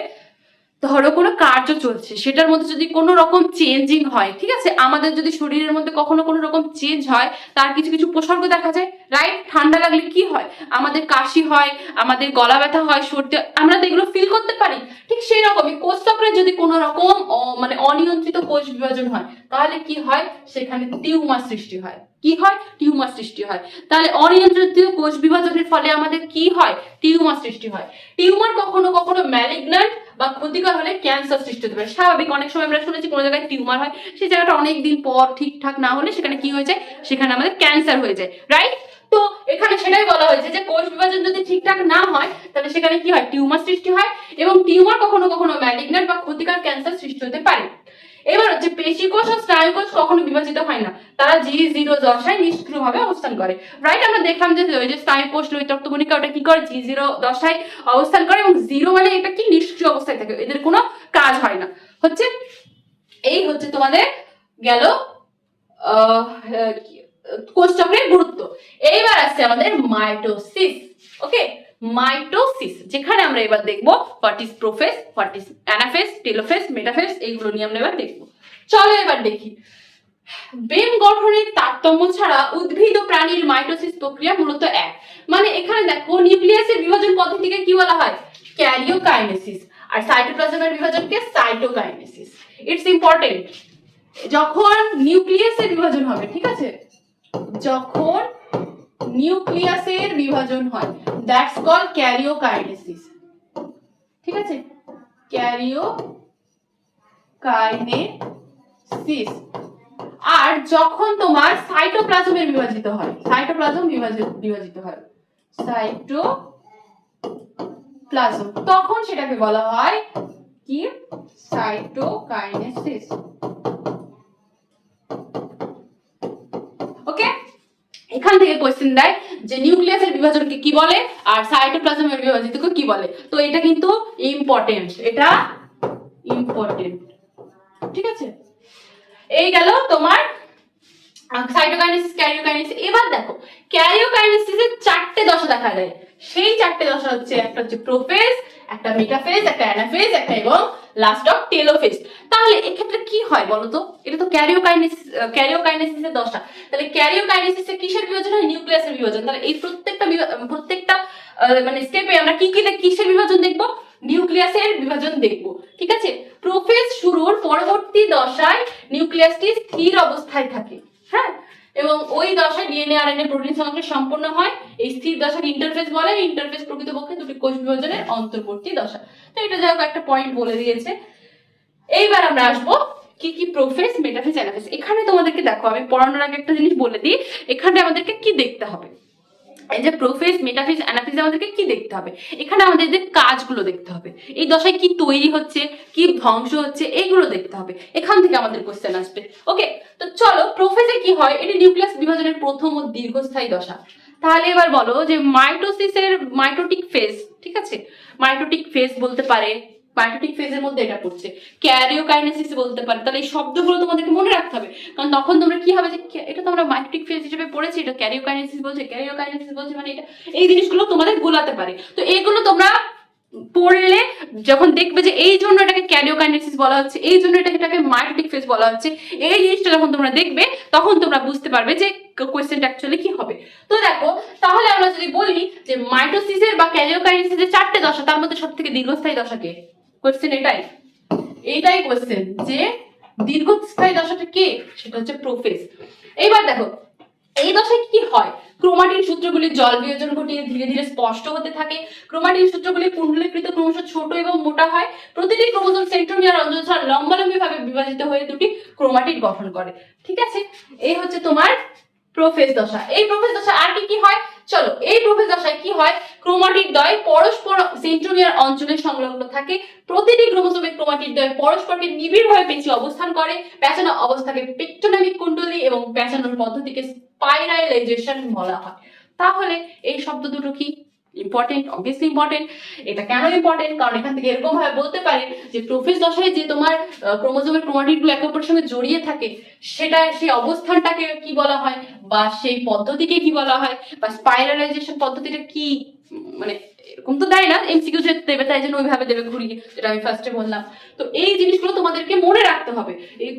ধরো কোনো কার্য চলছে সেটার মধ্যে যদি কোনো রকম চেঞ্জিং হয়, ঠিক আছে, আমাদের যদি শরীরের মধ্যে কখনো কোনো রকম চেঞ্জ হয় তার কিছু কিছু উপসর্গ দেখা যায়, রাইট। ঠান্ডা লাগলে কি হয়, আমাদের কাশি হয়, আমাদের গলা ব্যথা হয়, সর্দি, আমরা তো এগুলো ফিল করতে পারি। ঠিক সেই রকমই কোষ চক্রে যদি কোনো রকম মানে অনিয়ন্ত্রিত কোষ বিভাজন হয় তাহলে কি হয়, সেখানে টিউমার সৃষ্টি হয়। কি হয়, টিউমার সৃষ্টি হয়। তাহলে অনিয়ন্ত্রিত কোষ বিভাজনের ফলে আমাদের কি হয়, টিউমার সৃষ্টি হয়। টিউমার কখনো কখনো ম্যালিগন্যান্ট বা ক্ষতিকর হলে ক্যান্সার সৃষ্টি হতে পারে। স্বাভাবিক, অনেক সময় আমরা শুনেছি কোনো জায়গায় টিউমার হয়, সেই জায়গাটা অনেকদিন পর ঠিকঠাক না হলে সেখানে কি হয়ে যায়, সেখানে আমাদের ক্যান্সার হয়ে যায়, রাইট। তো এখানে সেটাই বলা হয়েছে যে কোষ বিভাজন যদি ঠিকঠাক না হয় তাহলে সেখানে কি হয়, টিউমার সৃষ্টি হয়, এবং টিউমার কখনো কখনো ম্যালিগন্যান্ট বা ক্ষতিকর ক্যান্সার সৃষ্টি হতে পারে। এবার হচ্ছে পেশিকোষ ও স্নায়ুকোষ কখনো বিভাজিত হয় না, তারা G0 দশায় নিষ্ক্রিয়ভাবে অবস্থান করে, রাইট। আমরা দেখলাম যে ওই যে স্নায়ুকোষ, লোহিত রক্তকণিকা ওটা কি করে G0 দশায় অবস্থান করে, এবং 0 মানে এটা কি নিষ্ক্রিয় অবস্থায় থাকে, এদের কোনো কাজ হয় না। হচ্ছে এই হচ্ছে তোমাদের গেল কোষ চক্রের গুরুত্ব। এইবার আসছে আমাদের মাইটোসিস। ওকে, মাইটোসিস, যেখানে আমরা এবার দেখবো what is prophase, what is anaphase, telophase, metaphase, এইগুলো নিয়ে আমরা এবার দেখবো। চলো এবার দেখি। বেম গঠনের তারতম্য ছাড়া উদ্ভিদ ও প্রাণীর মাইটোসিস প্রক্রিয়া মূলত এক। মানে এখানে দেখো নিউক্লিয়াসের বিভাজন পদ্ধতিকে কি বলা হয়? ক্যারিওকাইনেসিস। আর সাইটোপ্লাজমের বিভাজনকে সাইটোকাইনেসিস। It's important. যখন নিউক্লিয়াসের বিভাজন হবে, ঠিক আছে, যখন নিউক্লিয়াসের বিভাজন হয়, দ্যাটস কল ক্যারিওকাইনেসিস। ঠিক আছে, ক্যারিওকাইনেসিস। আর যখন তোমার সাইটোপ্লাজমের বিভাজিত হয়, সাইটোপ্লাজম বিভাজিত হয়, সাইটোপ্লাজম, তখন সেটাকে বলা হয় কি? সাইটোকাইনেসিস। ওকে, এখান থেকে কোশ্চেন দেয় যে নিউক্লিয়াসের বিভাজনকে কি বলে আর সাইটোপ্লাজমের বিভাজিতকে কি বলে। তো এটা কিন্তু ইম্পর্টেন্ট, এটা ইম্পর্টেন্ট। ঠিক আছে, এই গেল তোমার সাইটোকাইনেসিস, ক্যারিওকাইনেসিস। এবার দেখো ক্যারিওকাইনেসিসের চারটে দশা দেখা যায়। সেই চারটে দশা হচ্ছে, একটা হচ্ছে প্রোফেজ, একটা মেটাফেজ, একটা অ্যানাফেজ, একটা এবং লাস্ট অফ টেলোফেজ। তাহলে এক্ষেত্রে কি হয় বলতো? এটা তো ক্যারিওকাইনেসিসের দশা। তাহলে ক্যারিওকাইনেসিসে কিসের বিভাজন হয়? নিউক্লিয়াসের বিভাজন। তাহলে এই প্রত্যেকটা মানে স্টেপে আমরা কি কি কিসের বিভাজন দেখবো? নিউক্লিয়াসের বিভাজন দেখবো। ঠিক আছে, প্রোফেজ শুরুর পরবর্তী দশায় নিউক্লিয়াসটি স্থির অবস্থায় থাকে। হ্যাঁ, এবং ওই দশায় ডিএনএ আরএনএ প্রোটিন সংশ্লেষ সম্পন্ন হয়। এই স্থির দশাকে ইন্টারফেজ বলে। ইন্টারফেজ প্রকৃতপক্ষে দুটি কোষ বিভাজনের অন্তর্বর্তী দশা। তো এটা যাই হোক একটা পয়েন্ট বলে দিয়েছে। এইবার আমরা আসবো কি কি প্রোফেজ, মেটাফেজ, অ্যানাফেজ। এখানে তোমাদেরকে দেখো, আমি পড়ানোর আগে একটা জিনিস বলে দিই, এখানে আমাদেরকে কি দেখতে হবে। এই যে প্রোফেজ, মেটাফেজ, অ্যানাফেজ, আমাদেরকে কি দেখতে হবে? এখানে আমাদের যে কাজগুলো দেখতে হবে, এই দশায় কি তৈরি হচ্ছে, কি ধ্বংস হচ্ছে, এইগুলো দেখতে হবে। এখান থেকে আমাদের কোশ্চেন আসবে। ওকে, তো চলো, প্রোফেজে কি হয়? এটি নিউক্লিয়াস বিভাজনের প্রথম ও দীর্ঘস্থায়ী দশা। তাহলে এবার বলো যে মাইটোসিসের মাইটোটিক ফেজ, ঠিক আছে, মাইটোটিক ফেজ বলতে পারে, মাইটোটিক ফেজের মধ্যে এটা পড়ছে, ক্যারিওকাইনেসিস বলতে পারে। তাহলে এই শব্দগুলো তোমাদেরকে মনে রাখতে হবে, কারণ তখন তোমরা কি হবে যে এটা তো আমরা মাইটোটিক ফেজ হিসেবে পড়েছি, এটা ক্যারিওকাইনেসিস বলছে, ক্যারিওকাইনেসিস বলছে, মানে এটা, এই জিনিসগুলো তোমাদের ভুলাতে পারে। তো এইগুলো তোমরা পড়লে যখন দেখবে যে এই জন্য এটাকে ক্যারিওকাইনেসিস বলা হচ্ছে, এই জন্য এটাকে মাইটোটিক ফেজ বলা হচ্ছে, এই জিনিসটা যখন তোমরা দেখবে তখন তোমরা বুঝতে পারবে যে কোয়েশ্চেনটা অ্যাকচুয়ালি কি হবে। তো দেখো, তাহলে আমরা যদি বলি যে মাইটোসিসের বা ক্যারিওকাইনেসিসের চারটে দশা, তার মধ্যে সবথেকে দীর্ঘস্থায়ী দশাকে? কোয়েশ্চেন এইটাই কোয়েশ্চেন যে দীর্ঘস্থায়ী দশাটা কে? সেটা হচ্ছে প্রোফেজ। এইবার দেখো এই দশায় কি হয়? ক্রোমাটিন সূত্রগুলি জল বিয়োজন ঘটিয়ে ধীরে ধীরে স্পষ্ট হতে থাকে। ক্রোমাটিন সূত্রগুলি কুণ্ডলীকৃত ক্রমশ ছোট এবং মোটা হয়। প্রতিটি ক্রোমোজোম সেন্ট্রোমিয়ার অঞ্চল ছাড়া লম্বালম্বি ভাবে বিভাজিত হয়ে দুটি ক্রোমাটিড গঠন করে। ঠিক আছে, এই হচ্ছে তোমার প্রোফেজ দশা। এই প্রোফেজ দশা আর কি কি হয়? চলো, এই প্রোফেজ দশায় কি হয়? ক্রোমাটিড দ্বয় পরস্পর সেন্ট্রোমিয়ার অঞ্চলে সংলগ্ন থাকে। প্রতিটি ক্রোমোজোমে ক্রোমাটিড দ্বয় পরস্পরকে নিবিড়ভাবে পেঁচিয়ে অবস্থান করে। পেঁচানো অবস্থাকে পেকটোনামিক কুণ্ডলী এবং পেঁচানোর পদ্ধতিকে স্পাইরালাইজেশন বলা হয়। তাহলে এই শব্দ দুটো কি ইম্পর্টেন্ট? Obviously important. এটা কেন ইম্পর্টেন্ট? কারণ এখান থেকে এরকম ভাবে বলতে পারে যে প্রোফেজ দশায় যে তোমার ক্রোমোজোমের ক্রোমাটিডগুলো একে অপরের সঙ্গে জড়িয়ে থাকে, সেটা সেই অবস্থানটাকে কি বলা হয়, বা সেই পদ্ধতিকে কি বলা হয়, বা স্পাইরালাইজেশন পদ্ধতিটা কি, মানে এরকম তো দেয় না, এমসিকিউ যে দেবে তাই জন্য ওইভাবে দেবে ঘুরিয়ে, যেটা আমি ফার্স্টে বললাম। তো এই জিনিসগুলো তোমাদেরকে মনে রাখতে হবে।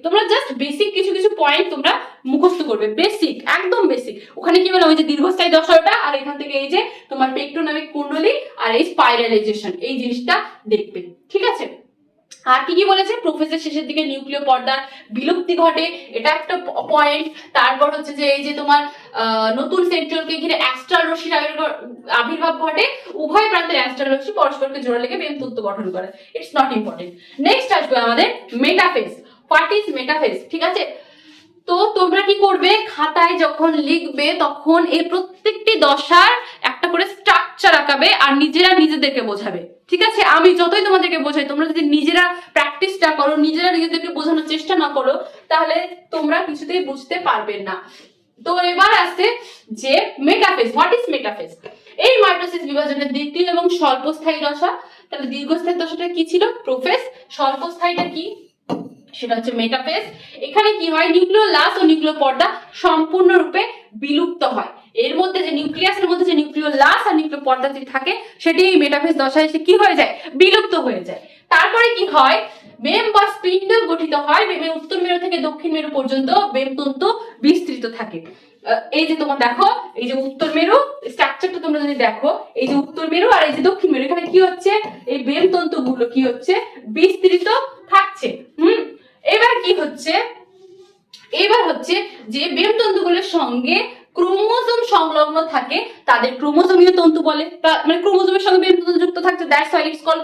তোমরা জাস্ট বেসিক কিছু কিছু পয়েন্ট তোমরা মুখস্থ করবে, বেসিক, একদম বেসিক। ওখানে কি বলে, ওই যে দীর্ঘস্থায়ী দশাটা, আর এখান থেকে এই যে তোমার পেকটোনামিক কুণ্ডলী আর এই স্পাইরালাইজেশন, এই জিনিসটা দেখবে। ঠিক আছে, আর কি কি বলেছে? প্রোফেজের শেষের দিকে নিউক্লিয় পর্দার বিলুপ্তি ঘটে, এটা একটা পয়েন্ট। তারপর হচ্ছে যে এই যে তোমার নতুন সেন্ট্রিওলকে ঘিরে অ্যাস্ট্রাল রশ্মির আবির্ভাব ঘটে। উভয় প্রান্তের অ্যাস্ট্রাল রশ্মি পরস্পরকে জোড়া লেগে বেম তন্তু গঠন করে। It's not important. নেক্সট আসবে আমাদের মেটাফেজ। What is metaphase? ঠিক আছে, তো তোমরা কি করবে, খাতায় যখন লিখবে তখন এই প্রত্যেকটি দশার একটা করে স্ট্রাকচার আঁকাবে আর নিজেরা নিজেদেরকে বোঝাবে। ঠিক আছে, আমি যতই তোমাদেরকে বোঝাই, তোমরা যদি নিজেরা প্র্যাকটিসটা করো, নিজেরা নিজেদেরকে বোঝানোর চেষ্টা না করো, তাহলে তোমরা কিছুতেই বুঝতে পারবে না। তো এবার আসছে যে মেটাফেজ। What is metaphase? এই মাইটোসিস বিভাজনের দ্বিতীয় এবং স্বল্পস্থায়ী দশা। তাহলে দীর্ঘস্থায়ী দশাটা কি ছিল? প্রোফেজ। স্বল্পস্থায়ীটা কি? সেটা হচ্ছে মেটাফেজ। এখানে কি হয়, নিউক্লিওলাস ও নিউক্লিয় পর্দা সম্পূর্ণরূপে বিলুপ্ত হয়। এর মধ্যে যে নিউক্লিয়াসের মধ্যে যে নিউক্লিওলাস আর নিউক্লিয় পর্দা যে থাকে সেটি মেটাফেজ দশায় এসে কি হয়ে যায়, বিলুপ্ত হয়ে যায়। তারপরে কি হয়, বেম বা স্পিন্ডল গঠিত হয়। বেমের উত্তর মেরু থেকে দক্ষিণ মেরু পর্যন্ত বেমতন্তু বিস্তৃত থাকে। এই যে তোমরা দেখো, এই যে উত্তর মেরু স্ট্রাকচারটা তোমরা যদি দেখো, এই যে উত্তর মেরু আর এই যে দক্ষিণ মেরু, এখানে কি হচ্ছে, এই বেমতন্তু গুলো কি হচ্ছে, বিস্তৃত থাকছে। এবার কি হচ্ছে, এবার হচ্ছে যে বেমতন্তুগুলোর সঙ্গে ক্রোমোজোম সংলগ্ন থাকে তাদের ক্রোমোজোমীয় তন্তু বলে, মানে ক্রোমোজোমের সঙ্গে বেমতন্তু যুক্ত থাকছে, দ্যাটস হোয়াই ইটস কল্ড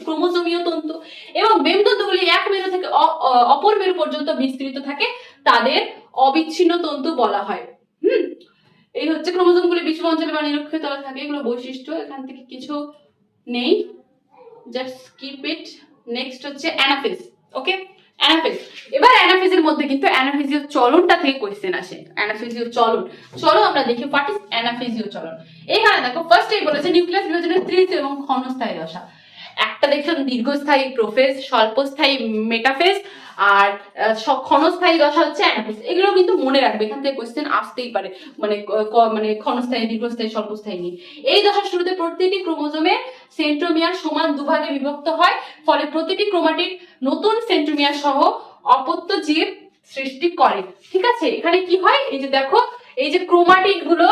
ক্রোমোজোমীয় তন্তু। এবং বেমতন্তুগুলি এক মেরু থেকে অপর মেরু পর্যন্ত বিস্তৃত থাকে, তাদের অবিচ্ছিন্ন তন্তু বলা হয়। এই হচ্ছে ক্রোমোজোমগুলি বিষম অঞ্চলে বা নিরক্ষীয় তলে থাকে, এগুলো বৈশিষ্ট্য, এখান থেকে কিছু নেই, জাস্ট কিপ ইট। নেক্সট হচ্ছে অ্যানাফেজ। ওকে, অ্যানাফেজ। এবার অ্যানাফেজের মধ্যে কিন্তু অ্যানাফেজিও চলনটা থেকে কোশ্চেন আসে। অ্যানাফেজিও চলন, চলো আমরা দেখি হোয়াট ইজ অ্যানাফেজিও চলন। এখানে দেখো ফার্স্টেই বলেছে নিউক্লিয়াস বিভাজনের তৃতীয় এবং ক্ষণস্থায়ী দশা। একটা দেখলাম দীর্ঘস্থায়ী প্রোফেজ, স্বল্পস্থায়ী মেটাফেজ, আর ক্ষণস্থায়ী দশা হচ্ছে অ্যানাফেজ। এগুলো কিন্তু মনে রাখবে, এখান থেকে কোশ্চেন আসতেই পারে, মানে মানে ক্ষণস্থায়ী, দীর্ঘস্থায়ী, স্বল্পস্থায়ী নিয়ে। এই দশার শুরুতে প্রতিটি ক্রোমোজোমে সেন্ট্রোমিয়ার সমান দুভাগে বিভক্ত হয়, ফলে প্রতিটি ক্রোমাটিড নতুন সেন্ট্রোমিয়ার সহ অপত্য জীব সৃষ্টি করে। ঠিক আছে, এখানে কি হয়, এই যে দেখো, এই যে ক্রোমাটিড গুলো,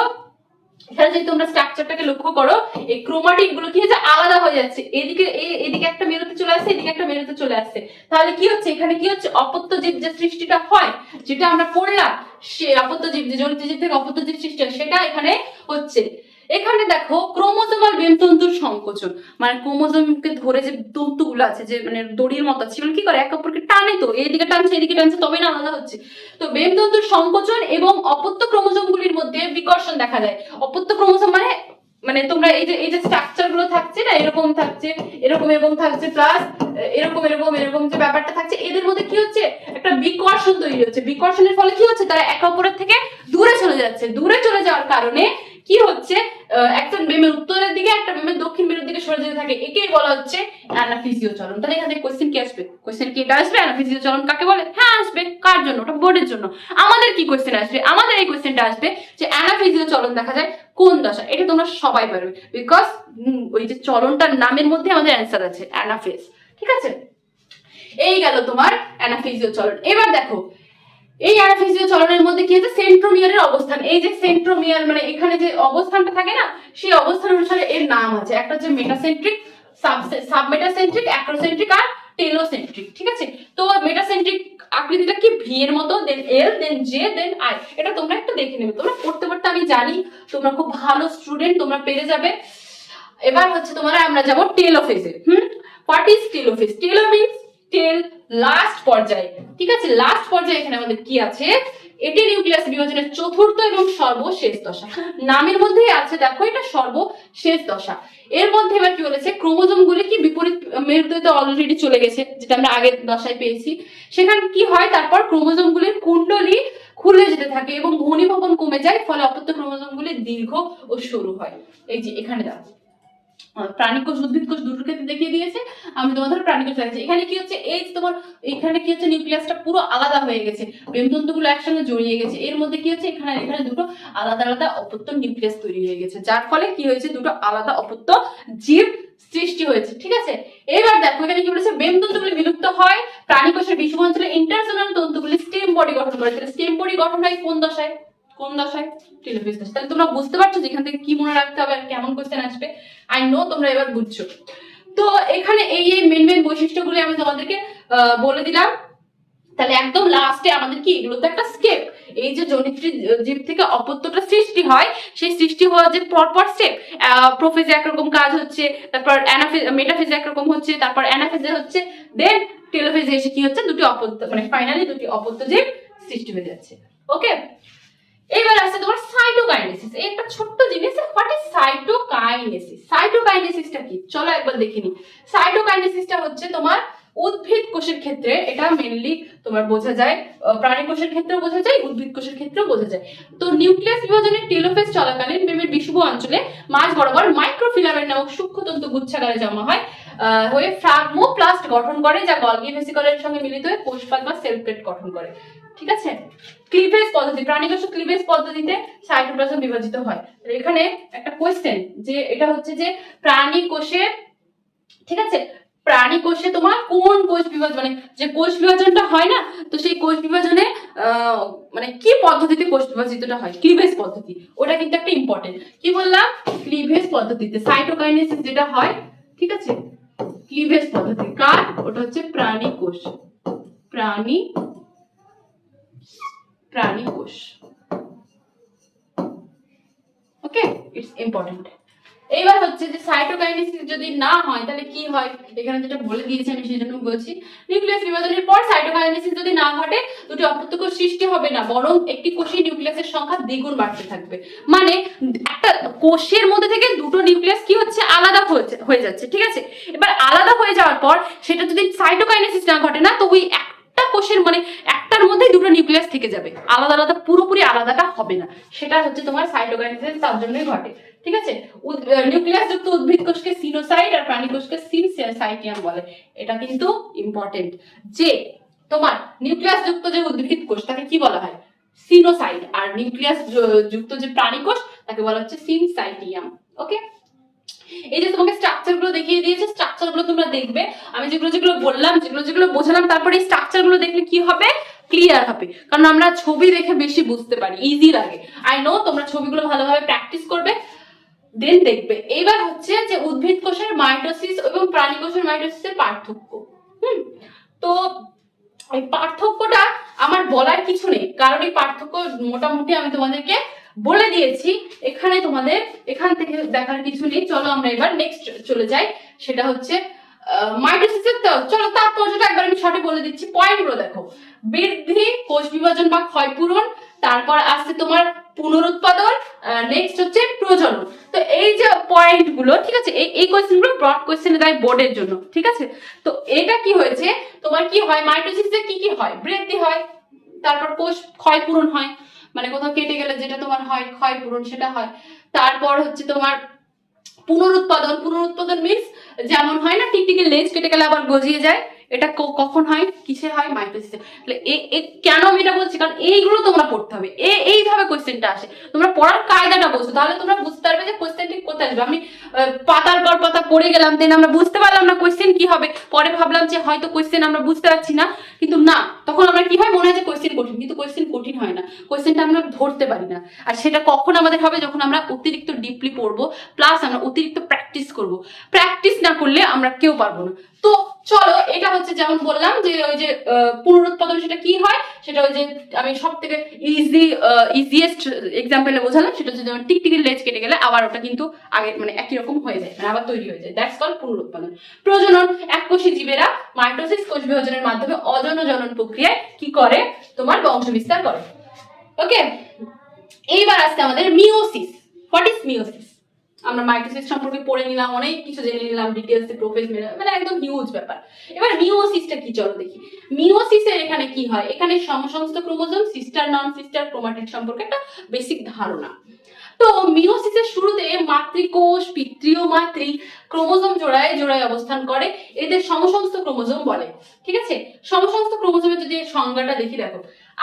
এখানে যদি তোমরা স্ট্রাকচারটাকে লক্ষ্য করো, এই ক্রোমাটিড গুলো কি হচ্ছে, আলাদা হয়ে যাচ্ছে। এদিকে এদিকে একটা মেরুতে চলে আসছে, এদিকে একটা মেরুতে চলে আসছে। তাহলে কি হচ্ছে, এখানে কি হচ্ছে, অপত্য জীব যে সৃষ্টিটা হয়, যেটা আমরা পড়লাম, সে অপত্য জীব, যে জনিত জীব থেকে অপত্য জীব সৃষ্টি হয়, সেটা এখানে হচ্ছে। এখানে দেখো ক্রোমোজোমাল বেমতন্তুর সংকোচন, মানে ক্রোমোজোমকে ধরে যে তন্তুগুলো আছে, যে মানে দড়ির মতো আছে, সেগুলো কি করে, একে অপরকে টানে, তো এইদিকে টানছে এদিকে টানছে, তবে না আলাদা হচ্ছে। তো বেমতন্তুর সংকোচন এবং অপত্য ক্রোমোজোমগুলির মধ্যে বিকর্ষণ দেখা যায়। অপত্য ক্রোমোজোম মানে মানে তোমরা এই যে স্ট্রাকচার গুলো থাকছে না, এরকম থাকছে, এরকম এরকম থাকছে, প্লাস এরকম এরকম এরকম যে ব্যাপারটা থাকছে, এদের মধ্যে কি হচ্ছে, একটা বিকর্ষণ তৈরি হচ্ছে। বিকর্ষণের ফলে কি হচ্ছে, তারা একে অপরের থেকে দূরে চলে যাচ্ছে। দূরে চলে যাওয়ার কারণে কি হচ্ছে, একটা বেমের উত্তরের দিকে, একটা বেমের দক্ষিণ মেরুর দিকে সরে যেতে থাকে, একেই বলা হচ্ছে অ্যানাফিজিও চলন। তাহলে এখানে কোশ্চেন কি আসবে, কোশ্চেন কি এটা আসবে, অ্যানাফিজিও চলন কাকে বলে? হ্যাঁ আসবে। কার জন্য? ওটা বোর্ডের জন্য। আমাদের কি কোশ্চেন আসবে, আমাদের এই কোশ্চেনটা আসবে যে অ্যানাফিজিও চলন দেখা যায় কোন দশা। এটা তোমরা সবাই পারবে, বিকজ ওই যে চলনটার নামের মধ্যে আমাদের অ্যান্সার আছে, অ্যানাফেজ। ঠিক আছে, এই গেল তোমার অ্যানাফিজিও চলন। এবার দেখো এই অ্যানাফেজিও চলনের মধ্যে কি হচ্ছে, সেন্ট্রোমিয়ারের অবস্থান। এই যে সেন্ট্রোমিয়ার মানে এখানে যে অবস্থানটা থাকে না, সেই অবস্থান অনুসারে এর নাম আছে। একটা হচ্ছে মেটাসেন্ট্রিক, সাবমেটাসেন্ট্রিক, অ্যাক্রোসেন্ট্রিক আর টেলোসেন্ট্রিক। ঠিক আছে, তো মেটাসেন্ট্রিক আকৃতিটা কি ভি এর মতো, দেন এল, দেন জে, দেন আই। এটা তোমরা একটু দেখে নেবে, তোমরা পড়তে পড়তে আমি জানি তোমরা খুব ভালো স্টুডেন্ট, তোমরা পেরে যাবে। এবার হচ্ছে তোমরা আমরা যাব টেলোফেজে। What is telophase? Telo means tell, last পর্যায়ে। ঠিক আছে, লাস্ট পর্যায়ে এখানে আমাদের কি আছে, এটি নিউক্লিয়াস বিভাজনের চতুর্থ এবং সর্বশেষ দশা। নামের মধ্যেই আছে, দেখো এটা সর্বশেষ দশা। এর মধ্যে এবার কি বলেছে, ক্রোমোজোম গুলি কি বিপরীত মেরুতে অলরেডি চলে গেছে, যেটা আমরা আগের দশায় পেয়েছি। সেখানে কি হয়, তারপর ক্রোমোজোম গুলির কুণ্ডলী খুলে যেতে থাকে এবং ঘনীভবন কমে যায়, ফলে অপত্য ক্রোমোজোম গুলি দীর্ঘ ও সরু হয়। এই যে এখানে দেখো প্রাণী কোষ, উদ্ভিদ কোষ দুটোর ক্ষেত্রে দেখিয়ে দিয়েছে, আমি তোমাদের প্রাণী কোষ দেখাচ্ছি। এখানে কি হচ্ছে, এই তোমার এখানে কি হচ্ছে, নিউক্লিয়াসটা পুরো আলাদা হয়ে গেছে, বেমতন্তুগুলো একসঙ্গে জড়িয়ে গেছে। এর মধ্যে কি হচ্ছে, এখানে দুটো আলাদা আলাদা অপত্য নিউক্লিয়াস তৈরি হয়ে গেছে, যার ফলে কি হয়েছে, দুটো আলাদা অপত্য জীব সৃষ্টি হয়েছে। ঠিক আছে, এবার দেখো এখানে কি বলেছে, বেমতন্তুগুলি বিলুপ্ত হয়, প্রাণী কোষের বিষম অঞ্চলে ইন্টারজোনাল তন্তুগুলি স্টেম বডি গঠন করে। স্টেম বডি গঠন হয় কোন দশায়, কোন দশায়? টেলোফেজ দশা। তাহলে তোমরা বুঝতে পারছো যে এখান থেকে কি মনে রাখতে হবে আর কেমন কোশ্চেন আসবে। আই নো তোমরা এবার বুঝছো। তো এখানে এই মেন মেন বৈশিষ্ট্যগুলো আমি তোমাদেরকে বলে দিলাম। তাহলে একদম লাস্টে আমাদের কি, এগুলো তো একটা স্টেপ। এই যে জনিত্রী জীব থেকে অপত্যটা সৃষ্টি হয়, সেই সৃষ্টি হওয়ার যে পরপর স্টেপ, প্রোফেজে একরকম কাজ হচ্ছে, তারপর মেটাফেজে একরকম হচ্ছে, তারপর অ্যানাফেজে হচ্ছে, দেন টেলোফেজে এসে কি হচ্ছে, দুটি অপত্য মানে ফাইনালি দুটি অপত্য জীব সৃষ্টি হয়ে যাচ্ছে। ওকে, এবার আসছে তোমার সাইটোকাইনেসিস। এই একটা ছোট্ট জিনিস, হোয়াট ইজ সাইটোকাইনেসিস? সাইটোকাইনেসিসটা কি, চলো একবার দেখে নিই। সাইটোকাইনেসিসটা হচ্ছে তোমার উদ্ভিদ কোষের ক্ষেত্রে, এটা মেইনলি তোমার বোঝা যায়, প্রাণী কোষের ক্ষেত্রেও বোঝা যায়, উদ্ভিদ কোষের ক্ষেত্রেও বোঝা যায়। তো নিউক্লিয়াস বিভাজনের টেলোফেজ চলাকালীন বেমের বিষুব অঞ্চলে মাঝ বরাবর মাইক্রোফিলামেন্ট নামক সূক্ষ্মতন্তু গুচ্ছাকারে জমা হয়। হয়ে ফ্রাগমোপ্লাস্ট গঠন করে, যা গলগি ভেসিকলের সঙ্গে মিলিত হয়ে কোষপাত বা সেল প্লেট গঠন করে। ঠিক আছে, ক্লিভেজ পদ্ধতি, প্রাণীকোষ ক্লিভেজ পদ্ধতিতে সাইটোপ্লাজম বিভাজিত হয়। এখানে একটা কোশ্চেন যে এটা হচ্ছে যে প্রাণী কোষে, ঠিক আছে, প্রাণী কোষে তোমার কোন কোষ বিভাজন, মানে যে কোষ বিভাজনটা হয় না, তো সেই কোষ বিভাজনে মানে কি পদ্ধতিতে কোষ বিভাজিতটা হয়, ক্লিভেজ পদ্ধতি, ওটা কিন্তু একটা ইম্পর্টেন্ট। কি বললাম, ক্লিভেজ পদ্ধতিতে সাইটোকাইনেসিস যেটা হয়, ঠিক আছে, ক্লিভেজ পদ্ধতি কার, ওটা হচ্ছে প্রাণী কোষ, প্রাণী কোষ। ওকে, ইটস ইম্পর্টেন্ট। এইবার হচ্ছে যে সাইটোকাইনেসিস যদি না হয় তাহলে কি হয়, এখানে যেটা বলে দিয়েছি আমি সেই জন্য বলছি, নিউক্লিয়াস বিভাজনের পর সাইটোকাইনেসিস যদি না ঘটে দুটি অপত্য কোষ সৃষ্টি হবে না, বরং একটি কোষে নিউক্লিয়াসের সংখ্যা দ্বিগুণ বাড়তে থাকবে। মানে একটা কোষের মধ্যে থেকে দুটো নিউক্লিয়াস কি হচ্ছে, আলাদা হয়ে যাচ্ছে। ঠিক আছে, এবার আলাদা হয়ে যাওয়ার পর সেটা যদি সাইটোকাইনেসিস না ঘটে না, তো ওই একটা কোষের মানে একটার মধ্যে দুটো নিউক্লিয়াস থেকে যাবে, আলাদা আলাদা পুরোপুরি আলাদাটা হবে না, সেটা হচ্ছে তোমার সাইটোকাইনেসিস তার জন্যই ঘটে। ঠিক আছে, নিউক্লিয়াস যুক্ত উদ্ভিদ কোষকে সিনোসাইট আর প্রাণী কোষকে সিনসাইটিয়াম বলে। এটা কিন্তু ইম্পর্টেন্ট যে তোমার নিউক্লিয়াস যুক্ত যে উদ্ভিদ কোষ তাকে কি বলা হয়, সিনোসাইট, আর নিউক্লিয়াস যুক্ত যে প্রাণী কোষ তাকে বলা হচ্ছে সিনসাইটিয়াম। ওকে, এই যে তোমাকে স্ট্রাকচার গুলো দেখিয়ে দিয়েছে, স্ট্রাকচার গুলো তোমরা দেখবে, আমি যেগুলো বললাম, যেগুলো বোঝালাম, তারপরে এই স্ট্রাকচার গুলো দেখলে কি হবে, ক্লিয়ার হবে, কারণ আমরা ছবি দেখে বেশি বুঝতে পারি, ইজি লাগে। আই নো তোমরা ছবিগুলো ভালোভাবে প্র্যাকটিস করবে, দেন দেখবে। এবার হচ্ছে যে উদ্ভিদ কোষের মাইটোসিস এবং প্রাণী কোষের মাইটোসিসের পার্থক্য। তো এই পার্থক্যটা আমার বলার কিছু নেই, কারণ এই পার্থক্য মোটামুটি আমি তোমাদেরকে বলে দিয়েছি, এখানে তোমাদের এখান থেকে দেখার কিছু নেই। চলো আমরা এবার নেক্সট চলে যাই, সেটা হচ্ছে মাইটোসিসের। চলো তাৎপর্যটা একবার আমি সঠিক বলে দিচ্ছি, পয়েন্টগুলো দেখো। বৃদ্ধি, কোষ বিভাজন বা ক্ষয়পূরণ, তারপর আসছে তোমার পুনরুৎপাদন, নেক্সট হচ্ছে প্রজনন। তো এই যে পয়েন্ট গুলো, ঠিক আছে, এই কোয়েশ্চেন গুলো ব্রড কোয়েশ্চেন দেয় বোর্ডের জন্য। ঠিক আছে, তো এটা কি হয়েছে, তোমার কি হয়, মাইটোসিসে কি কি হয়, বৃদ্ধি হয়, তারপর কোষ ক্ষয়পূরণ হয়, মানে কোথাও কেটে গেলে যেটা তোমার হয় ক্ষয়পূরণ সেটা হয়, তারপর হচ্ছে তোমার পুনরুৎপাদন মিন্স যেমন হয় না টিকটিকির লেজ কেটে গেলে আবার গজিয়ে যায়, এটা কখন হয়, কিসে হয়, মাইটোসিসে। তাহলে কেন আমি এটা বলছি, কারণ এইগুলো তোমরা পড়তে হবে, এইভাবে কোশ্চেনটা আসে, তোমরা পড়ার কায়দাটা বোঝো, তাহলে তোমরা বুঝতে পারবে যে কোশ্চেন ঠিক কোথায় আসবে। আমি পাতার পর পাতা পড়ে গেলাম, দেন আমরা বুঝতে পারলাম না কোশ্চেন কি হবে, পরে ভাবলাম যে হয়তো কোশ্চেন আমরা বুঝতে পারছি না, কিন্তু না, তখন আমরা কি হয়, মনে হয় যে কোশ্চেন কঠিন, কিন্তু কোশ্চেন কঠিন হয় না, কোশ্চেনটা আমরা ধরতে পারি না। আর সেটা কখন আমাদের হবে, যখন আমরা অতিরিক্ত ডিপলি পড়বো, প্লাস আমরা অতিরিক্ত প্র্যাকটিস করব। প্র্যাকটিস না করলে আমরা কেউ পারবো না। তো চলো, এটা হচ্ছে যেমন বললাম যে ওই যে পুনরুৎপাদন, সেটা কি হয়, সেটা ওই যে আমি সব থেকে ইজিয়েস্ট এক্সাম্পলে বোঝালাম, সেটা হচ্ছে যেমন টিকটিকির লেজ কেটে গেলে আবার ওটা কিন্তু আগে মানে একই রকম হয়ে যায়, মানে আবার তৈরি হয়ে যায়, দ্যাটস কল পুনরুৎপাদন। প্রজনন, এককোষী জীবেরা মাইটোসিস কোষ বিভাজনের মাধ্যমে অযৌন জনন প্রক্রিয়ায় কি করে, তোমার বংশ বিস্তার করে। ওকে, এইবার আসছে আমাদের মিওসিস। What is meiosis? আমরা মাইটোসিস সম্পর্কে পড়ে নিলাম, অনেক কিছু জেনে নিলাম ডিটেলসে, মানে একদম হিউজ ব্যাপার। এবার মিওসিসটা কি, চলো দেখি। মিওসিসের এখানে কি হয়, এখানে সমসংস্থ chromosome, sister non sister chromatid সম্পর্কে একটা বেসিক ধারণা। তো মিওসিসের শুরুতে মাতৃকোষ, পিতৃ ও মাতৃ ক্রোমোজোম জোড়ায় জোড়ায় অবস্থান করে, এদের সমসংস্থ ক্রোমোজোম বলে। ঠিক আছে, সমসংস্থ ক্রোমোজোমের যদি সংজ্ঞাটা দেখি, দেখো,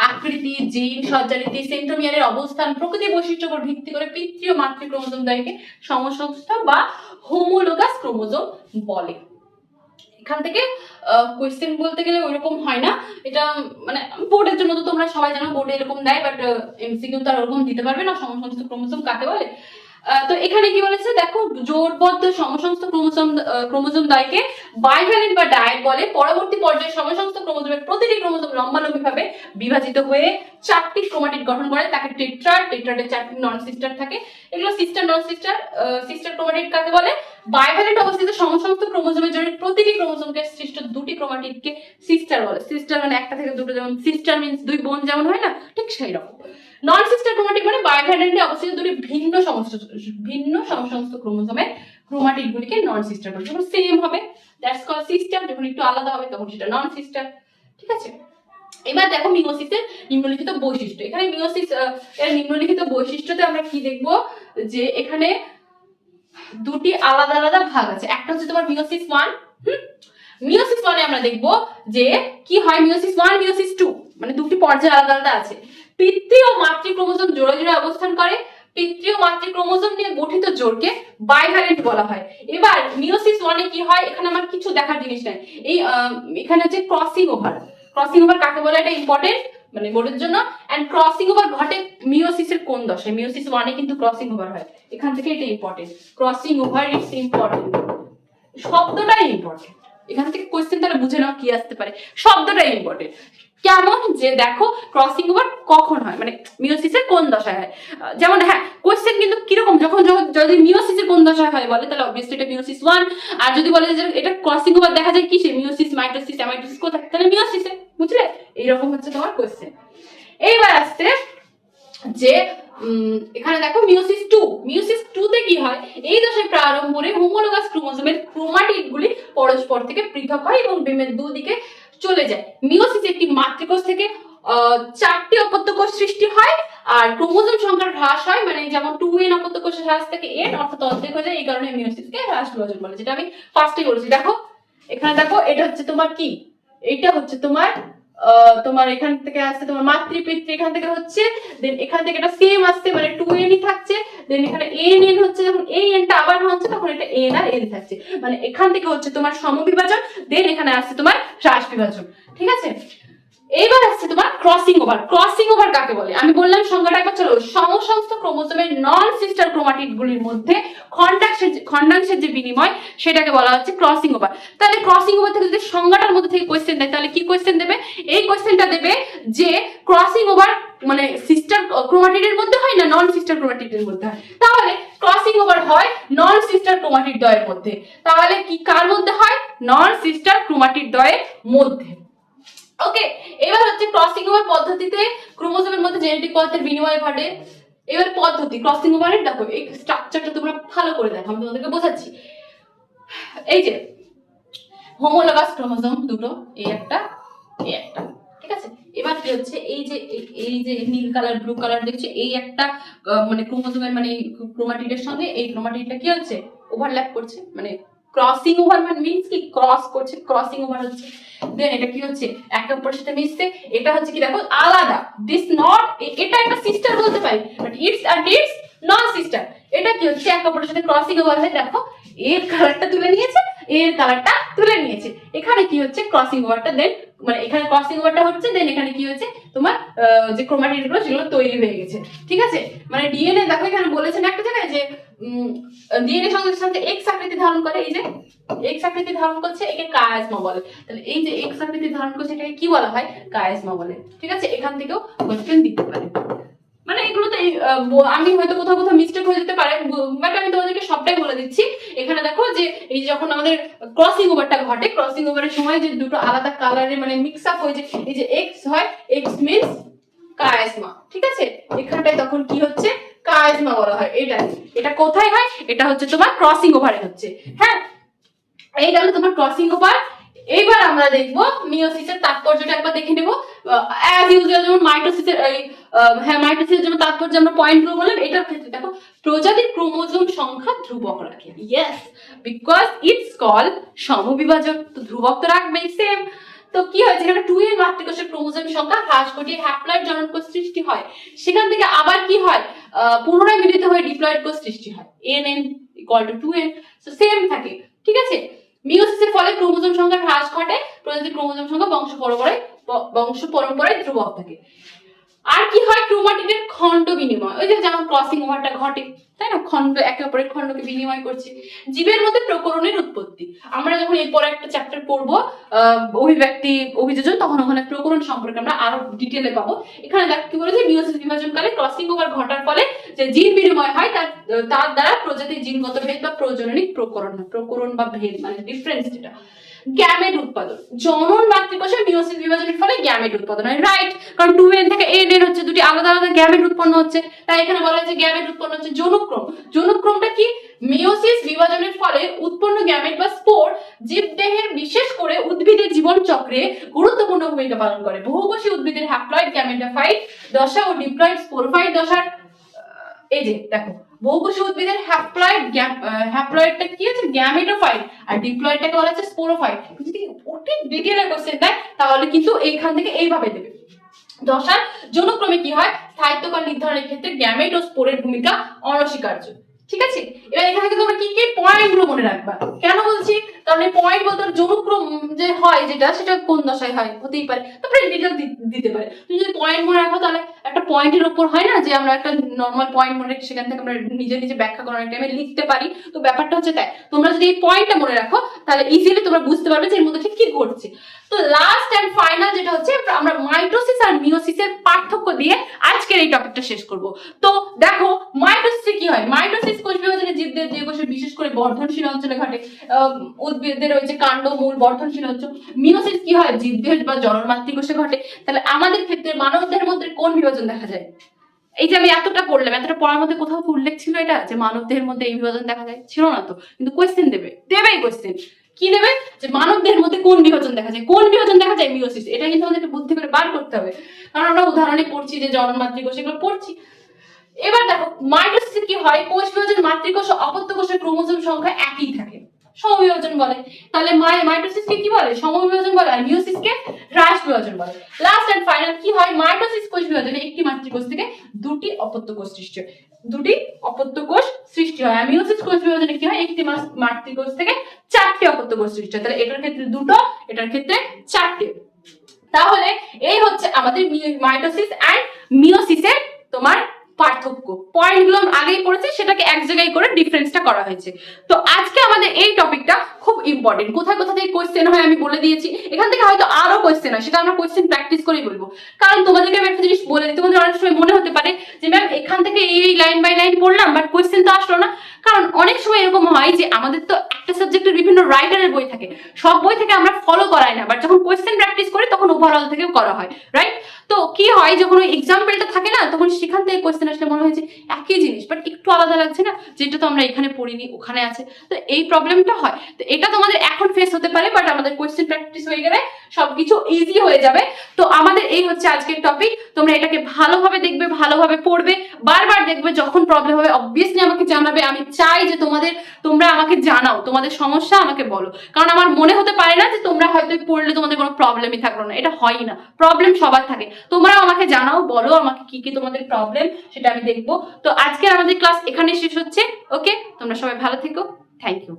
আকৃতি, জিন, সজ্জারীতি, সেন্ট্রোমিয়ারের অবস্থান, প্রকৃতি বৈশিষ্ট্যের উপর ভিত্তি করে পিতৃ ও মাতৃ ক্রোমোজোম দ্বয়কে সমসংস্থ বা হোমোলোগাস ক্রোমোজোম বলে। এখান থেকে কোয়েশ্চেন বলতে গেলে ওইরকম হয় না, এটা মানে বোর্ডের জন্য তো তোমরা সবাই জানো, বোর্ডে এরকম দেয়, বাট এমসিকিউ তো আর ওরকম দিতে পারবে না, সমসংস্থ ক্রোমোজোম কাকে বলে। তো এখানে কি বলেছে দেখো, জোটবদ্ধ সমসংস্থ ক্রোমোজোম দ্বয়কে বাইভ্যালেন্ট বা ডায়েট বলে। পরবর্তী পর্যায়ে সমসংস্থ ক্রোমোজোমের প্রতিটি ক্রোমোজোম লম্বালম্বি ভাবে বিভাজিত হয়ে 4টি ক্রোমাটিড গঠন করে, তাকে টেট্রাডে 4টি নন সিস্টার থাকে। এগুলো সিস্টার নন সিস্টার ক্রোমাটিড কাকে বলে, বাইভ্যালেন্ট অবস্থিত সমসংস্থ ক্রোমোজোমের জন্য প্রতিটি ক্রোমোজোমকে সৃষ্ট দুটি ক্রোমাটিডকে সিস্টার বলে। সিস্টার মানে একটা থেকে দুটো, যেমন সিস্টার মিন্স দুই বোন যেমন হয় না, ঠিক সেই রকম। নন সিস্টার ক্রোমাটিড মানে বাইভ্যালেন্টে অবস্থিত দুটি ভিন্ন সমসংস্থ ক্রোমোজোমের ক্রোমাটিড গুলিকে নন সিস্টার বলে। যখন সেম হবে দ্যাটস কল সিস্টার, যখন একটু আলাদা হবে তখন সেটা নন সিস্টার। ঠিক আছে, এবার দেখো মিওসিসের নিম্নলিখিত বৈশিষ্ট্য। এখানে মিওসিস এর নিম্নলিখিত বৈশিষ্ট্যতে আমরা কি দেখবো, যে এখানে দুটি আলাদা আলাদা ভাগ আছে। একটা হচ্ছে তোমার মিওসিস 1, মিওসিস 1 এ আমরা দেখবো যে কি হয়, মিওসিস 1 মিওসিস 2 মানে দুটি পর্যায়ে আলাদা আলাদা আছে। পিতৃ ও মাতৃ ক্রোমোজোম জোড়া জোড়া অবস্থান করে। পিতৃ ও মাতৃ ক্রোমোজোম নিয়ে গঠিত জোড়কে বাইভ্যালেন্ট বলা হয়। এবার মিওসিস 1 এ কি হয়, এখানে আমার কিছু দেখার জিনিস নাই। এই এখানে হচ্ছে ক্রসিং ওভার। ক্রসিং ওভার কাকে বলে এটা ইম্পর্টেন্ট মানে বোর্ডের জন্য। এন্ড ক্রসিং ওভার ঘটে মিওসিসের কোন দশায়, মিওসিস 1 এ কিন্তু ক্রসিং ওভার হয়, এখান থেকে এটা important. Crossing over it's important, শব্দটাই ইম্পর্টেন্ট। এখান থেকে কোশ্চেন তাহলে বুঝে নাও কি আসতে পারে, শব্দটাই ইম্পর্টেন্ট। কেমন যে দেখো ক্রসিং ওভার কখন হয় মানে মিওসিসের কোন দশায় হয়। যেমন হ্যাঁ কোশ্চেন কিন্তু কিরকম, যখন যদি মিওসিসের কোন দশায় হয় বলে তাহলে অবভিয়াসলি এটা মিওসিস 1, আর যদি বলে যে এটা ক্রসিং ওভার দেখা যায় কিসে, মিওসিস মাইটোসিস অ্যামাইটোসিস কোথায়, তাহলে মিওসিসে, বুঝলে? এইরকম হচ্ছে তোমার কোশ্চেন। এইবার আসছে যে এখানে দেখো মিওসিস 2, মিওসিস 2 তে কি হয়, এই দশায় প্রারম্ভে হোমোলোগাস ক্রোমোজোমের ক্রোমাটিড গুলি পরস্পর থেকে পৃথক হয় এবং ডিমের দুদিকে চলে যায়। মিওসিস একটি মাতৃকোষ থেকে 4টি অপত্যকোষ সৃষ্টি হয় আর ক্রোমোজোম সংখ্যার হ্রাস হয়, মানে যেমন 2n অপত্যকোষের হ্রাস থেকে n অর্থাৎ অর্ধেক হয়ে যায়, এই কারণে মিওসিসকে হ্রাস বিভাজন বলে, যেটা আমি ফার্স্টে বলেছি। দেখো এখানে দেখো এটা হচ্ছে তোমার কি, এইটা হচ্ছে তোমার তোমার এখান থেকে আসছে তোমার মাতৃ পিতৃ, এখান থেকে হচ্ছে দেন এখান থেকে এটা সেম আসছে মানে 2n ই থাকছে, দেন এখানে n হচ্ছে, যখন এই n টা আবার হচ্ছে তখন এটা n আর n থাকছে, মানে এখান থেকে হচ্ছে তোমার সমবিভাজন, দেন এখানে আসছে তোমার হ্রাস বিভাজন, ঠিক আছে? এইবার আসছে তোমার ক্রসিং ওভার। ক্রসিং ওভার কাকে বলে আমি বললাম সংজ্ঞাটা একবার চলো। সমসংস্থ ক্রোমোজোমের নন সিস্টার ক্রোমাটিড গুলির মধ্যে খন্ডাংশের যে বিনিময় সেটাকে বলা হচ্ছে ক্রসিং ওভার। তাহলে ক্রসিং ওভার থেকে যদি সংজ্ঞাটার মধ্যে থেকে কোশ্চেন দেয় তাহলে কি কোশ্চেন দেবে, এই কোশ্চেনটা দেবে যে ক্রসিং ওভার মানে সিস্টার ক্রোমাটিডের মধ্যে হয় না নন সিস্টার ক্রোমাটিডের মধ্যে হয়, তাহলে ক্রসিং ওভার হয় নন সিস্টার ক্রোমাটিড দ্বয়ের মধ্যে। তাহলে কি কার মধ্যে হয়, নন সিস্টার ক্রোমাটিড দ্বয়ের মধ্যে। ওকে, এবার হচ্ছে ক্রসিং ওভার পদ্ধতিতে ক্রোমোজোমের মধ্যে জেনেটিক পদার্থের বিনিময় ঘটে। এবার পদ্ধতি ক্রসিং ওভারের দেখো এই স্ট্রাকচারটা তোমরা ভালো করে দেখো, আমি তোমাদেরকে বোঝাচ্ছি। এই যে হোমোলোগাস ক্রোমোজোম দুটো, এই একটা এই একটা, ঠিক আছে? এবার কি হচ্ছে এই যে নীল কালার ব্লু কালার দেখছো, এই একটা মানে ক্রোমোজোমের মানে ক্রোমাটিডের সঙ্গে এই ক্রোমাটিডটা কি হচ্ছে ওভারল্যাপ করছে, মানে ক্রসিং ওভার মানে মিন্স কি ক্রস করছে, ক্রসিং ওভার হচ্ছে। দেন এটা কি হচ্ছে একে অপরের সাথে মিশছে, এটা হচ্ছে কি দেখো আলাদা, দিস নট, এটা একটা সিস্টার বলতে পারি বাট ইটস আর ইটস নন সিস্টার। এটা কি হচ্ছে একে অপরের সাথে ক্রসিং ওভার হয়ে দেখো এর কালারটা তুলে নিয়েছে, এর কালারটা তুলে নিয়েছে, এখানে কি হচ্ছে ক্রসিং ওভারটা, দেন মানে এখানে ক্রসিং ওভারটা হচ্ছে, দেন এখানে কি হচ্ছে তোমার যে ক্রোমাটিড গুলো সেগুলো তৈরি হয়ে গেছে, ঠিক আছে? মানে ডিএনএ দেখো এখানে বলেছেন একটা জায়গায় যে ডিএনএ সঙ্গে সাথে এক্স আকৃতি ধারণ করে, এই যে এক্স আকৃতি ধারণ করছে একে কায়াজমা বলে। তাহলে এই যে এক্স আকৃতি ধারণ করছে এটাকে কি বলা হয়, কায়াজমা বলে, ঠিক আছে? এখান থেকেও কোশ্চেন দিতে পারে, মানে এগুলো তো আমি হয়তো কোথাও কোথাও মিস্টেক হয়ে যেতে পারে বাট আমি তোমাদেরকে সবটাই বলে দিচ্ছি। এখানে দেখো যে এই যখন আমাদের ক্রসিং ওভারটা ঘটে, ক্রসিং ওভারের সময় যে দুটো আলাদা কালারে মানে মিক্স আপ হয়ে যায়, এই যে এক্স হয়, এক্স মিন্স কায়াজমা, ঠিক আছে? এখানটায় তখন কি হচ্ছে কায়াজমা বলা হয়। এটা কোথায় হয়, এটা হচ্ছে তোমার ক্রসিং ওভারে হচ্ছে। হ্যাঁ, এই গেল তোমার ক্রসিং ওভার। এইবার আমরা দেখবো মিওসিসের তাৎপর্যটা একবার দেখে নেব। অ্যাজ ইউজুয়াল যেমন মাইটোসিসের হ্যাঁ মাইটোসিসের যেমন তাৎপর্য আমরা পয়েন্টগুলো বললাম, এটার ক্ষেত্রে দেখো প্রজাতির ক্রোমোজোম সংখ্যা ধ্রুবক রাখে। ইয়েস, বিকজ ইটস কল্ড সমবিভাজন, তো ধ্রুবক তো রাখবেই সেম। তো কি হয় যেখানে 2n মাতৃকোষের ক্রোমোজোম সংখ্যা হ্রাস ঘটিয়ে হ্যাপ্লয়েড জননকোষ সৃষ্টি হয়, সেখান থেকে আবার কি হয় পুনরায় মিলিত হয়ে ডিপ্লয়েড কোষ সৃষ্টি হয়, nn = 2n, সো সেম থাকে, ঠিক আছে? মিওসিসের ফলে ক্রোমোজোম সংখ্যার হ্রাস ঘটে, প্রজাতির ক্রোমোজোম সংখ্যা বংশ পরম্পরায় ধ্রুবক থাকে। আর কি হয় ক্রোমাটিডের খণ্ড বিনিময়, ওই যে যেমন ক্রসিং ওভারটা ঘটে তাই না, খণ্ড একে অপরের খণ্ডকে বিনিময় করছে। জীবের মধ্যে প্রকরণের উৎপত্তি, আমরা যখন এরপরে একটা চ্যাপ্টার পড়বো অভিব্যক্তি অভিযোজন, তখন ওখানে প্রকরণ সম্পর্কে আমরা আরো ডিটেইলে পাবো। এখানে দেখ কি বলেছে মিওসিস বিভাজনকালে ক্রসিং ওভার ঘটার ফলে যে জিন বিনিময় হয় তার দ্বারা প্রজাতির জিনগত ভেদ বা প্রজননিক প্রকরণ বা ভেদ মানে ডিফারেন্স, যেটা গ্যামেট উৎপাদন, জনন মাতৃকোষে মিওসিস বিভাজনের ফলে গ্যামেট উৎপাদন হয়, রাইট? কারণ 2n থেকে n হচ্ছে দুটি আলাদা আলাদা গ্যামেট উৎপন্ন হচ্ছে, তাই এখানে বলা হয়েছে গ্যামেট উৎপন্ন হচ্ছে। জনুক্রম, জনুক্রমটা কি, মিওসিস বিভাজনের ফলে উৎপন্ন গ্যামেট বা স্পোর জীবদেহের বিশেষ করে উদ্ভিদের জীবন চক্রে গুরুত্বপূর্ণ ভূমিকা পালন করে। বহুকোষী উদ্ভিদের হ্যাপ্লয়েড গ্যামেটোফাইট দশা ও ডিপ্লয়েড স্পোরোফাইট দশার এই যে দেখো বহুকোষী উদ্ভিদের হ্যাপ্লয়েডটা কি আছে, গ্যামেটোফাইট, আর ডিপ্লয়েডটাকে বলা হচ্ছে স্পোরোফাইট। যদি ওটি ডিটেইলে কোশ্চেন দেয় তাহলে কিন্তু এইখান থেকে এইভাবে দেবে। দশার যৌনক্রমে কি হয়, স্থায়িত্বকাল নির্ধারণের ক্ষেত্রে গ্যামেট ও স্পোরের ভূমিকা অনস্বীকার্য। ঠিক আছে, এবার এখানে কিন্তু তোমরা কি কি পয়েন্ট গুলো মনে রাখবা। কেন বলছি, কারণ এই পয়েন্ট বলতে যৌনক্রম যে হয় যেটা, সেটা কোন দশায় হয় হতেই পারে, তারপরে ডিটেল দিতে পারে। তুমি যদি পয়েন্ট মনে রাখো তাহলে একটা পয়েন্টের উপর হয় না যে আমরা একটা নর্মাল পয়েন্ট মনে রাখি, সেখান থেকে আমরা নিজে নিজে ব্যাখ্যা করার টাইমে লিখতে পারি। তো ব্যাপারটা হচ্ছে তাই, তোমরা যদি এই পয়েন্টটা মনে রাখো তাহলে ইজিলি তোমরা বুঝতে পারবে যে এর মধ্যে ঠিক কি ঘটছে। তো লাস্ট এন্ড ফাইনাল যেটা হচ্ছে, আমরা মাইটোসিস আর মিওসিসের পার্থক্য দিয়ে আজকের এই টপিকটা শেষ করব। তো দেখো মাইটোসিসে কি হয়, মাইটোসিস কোষ বিভাজনে জীবদের যে কোষে বিশেষ করে বর্ধনশীল অঞ্চলে ঘটে, উদ্ভিদদের রয়েছে কাণ্ড মূল বর্ধনশীল অঞ্চল। মিওসিস কি হয়, জীবদেহ বা জনন মাতৃকোষে ঘটে। তাহলে আমাদের ক্ষেত্রে মানবদের মধ্যে কোন বিভাজন দেখা যায়? এই যে আমি এতটা পড়লাম, এতটা পড়ার মধ্যে কোথাও উল্লেখ ছিল এটা যে মানবদেহের মধ্যে এই বিভাজন দেখা যায়? ছিল না তো, কিন্তু কোয়েশ্চেন দেবেই কোয়েশ্চেন কি নেবে, যে মানবদেহের মধ্যে কোন বিভাজন দেখা যায়, কোন বিভাজন দেখা যায়, মিওসিস। এটা কিন্তু আমাদেরকে বুদ্ধি করে বার করতে হবে, কারণ আমরা উদাহরণে পড়ছি যে জনন মাতৃকোষ এগুলো পড়ছি। এবার দেখো মাইটোসিসে কি হয়, কোষ বিভাজন মাতৃকোষ ও অপত্য কোষের ক্রোমোসোম সংখ্যা একই থাকে, সমবিভাজন বলে। তাহলে মাইটোসিসকে কি বলে, সমবিভাজন বলে, আর মিওসিসকে হ্রাস বিভাজন বলে। লাস্ট এন্ড ফাইনাল কি হয়, মাইটোসিস কোষ বিভাজনে একটি মাতৃকোষ থেকে দুটি অপত্য কোষ সৃষ্টি হয়, আর মিওসিস কোষ বিভাজনে কি হয়, একটি মাতৃকোষ থেকে চারটি অপত্য কোষ সৃষ্টি হয়। তাহলে এটার ক্ষেত্রে দুটো, এটার ক্ষেত্রে চারটে। তাহলে এই হচ্ছে আমাদের মাইটোসিস এন্ড মিওসিসের তোমার পার্থক্য। পয়েন্ট গুলো আগেই পড়েছে, সেটাকে এক জায়গায় করে ডিফারেন্সটা করা হয়েছে। তো আজকে আমাদের এই টপিকটা খুব ইম্পর্টেন্ট। কোথায় কোথা থেকে কোশ্চেন হয় আমি বলে দিয়েছি, এখান থেকে হয়তো আরো কোশ্চেন হয়, সেটা আমরা কোশ্চেন প্র্যাকটিস করেই বলবো। কারণ তোমাদেরকে আমি একটা জিনিস বলে দিই, তোমাদের অনেক সময় মনে হতে পারে যে ম্যাম এখান থেকে এই লাইন বাই লাইন পড়লাম বাট কোশ্চেন তো আসলো না। কারণ অনেক সময় এরকম হয় যে আমাদের তো একটা সাবজেক্টের বিভিন্ন রাইটারের বই থাকে, সব বই থেকে আমরা ফলো করাই না, বাট যখন কোশ্চেন প্র্যাকটিস করি তখন ওভারঅল থেকেও করা হয়, রাইট? তো কি হয়, যখন ওই এক্সাম্পলটা থাকে না, তখন সেখান থেকে কোশ্চেন আসলে মনে হয় যে একই জিনিস বাট একটু আলাদা লাগছে না, যেটা তো আমরা এখানে পড়িনি ওখানে আছে। তো এই প্রবলেমটা হয়। তো এটা তোমাদের এখন ফেস হতে পারে, বাট আমাদের কোশ্চেন প্র্যাকটিস হয়ে গেলে সবকিছু ইজি হয়ে যাবে। তো আমাদের এই হচ্ছে আজকের টপিক। তোমরা এটাকে ভালোভাবে দেখবে, ভালোভাবে পড়বে, বারবার দেখবে। যখন প্রবলেম হবে অবভিয়াসলি আমাকে জানাবে। আমি চাই যে তোমরা আমাকে জানাও, তোমাদের সমস্যা আমাকে বলো। কারণ আমার মনে হতে পারে না যে তোমরা হয়তো পড়লে তোমাদের কোনো প্রবলেমই থাকলো না, এটা হয় না, প্রবলেম সবার থাকে। তোমরাও আমাকে জানাও, বলো আমাকে কি কি তোমাদের প্রবলেম, সেটা আমি দেখবো। তো আজকে আমাদের ক্লাস এখানে শেষ হচ্ছে। ওকে, তোমরা সবাই ভালো থেকো। Thank you.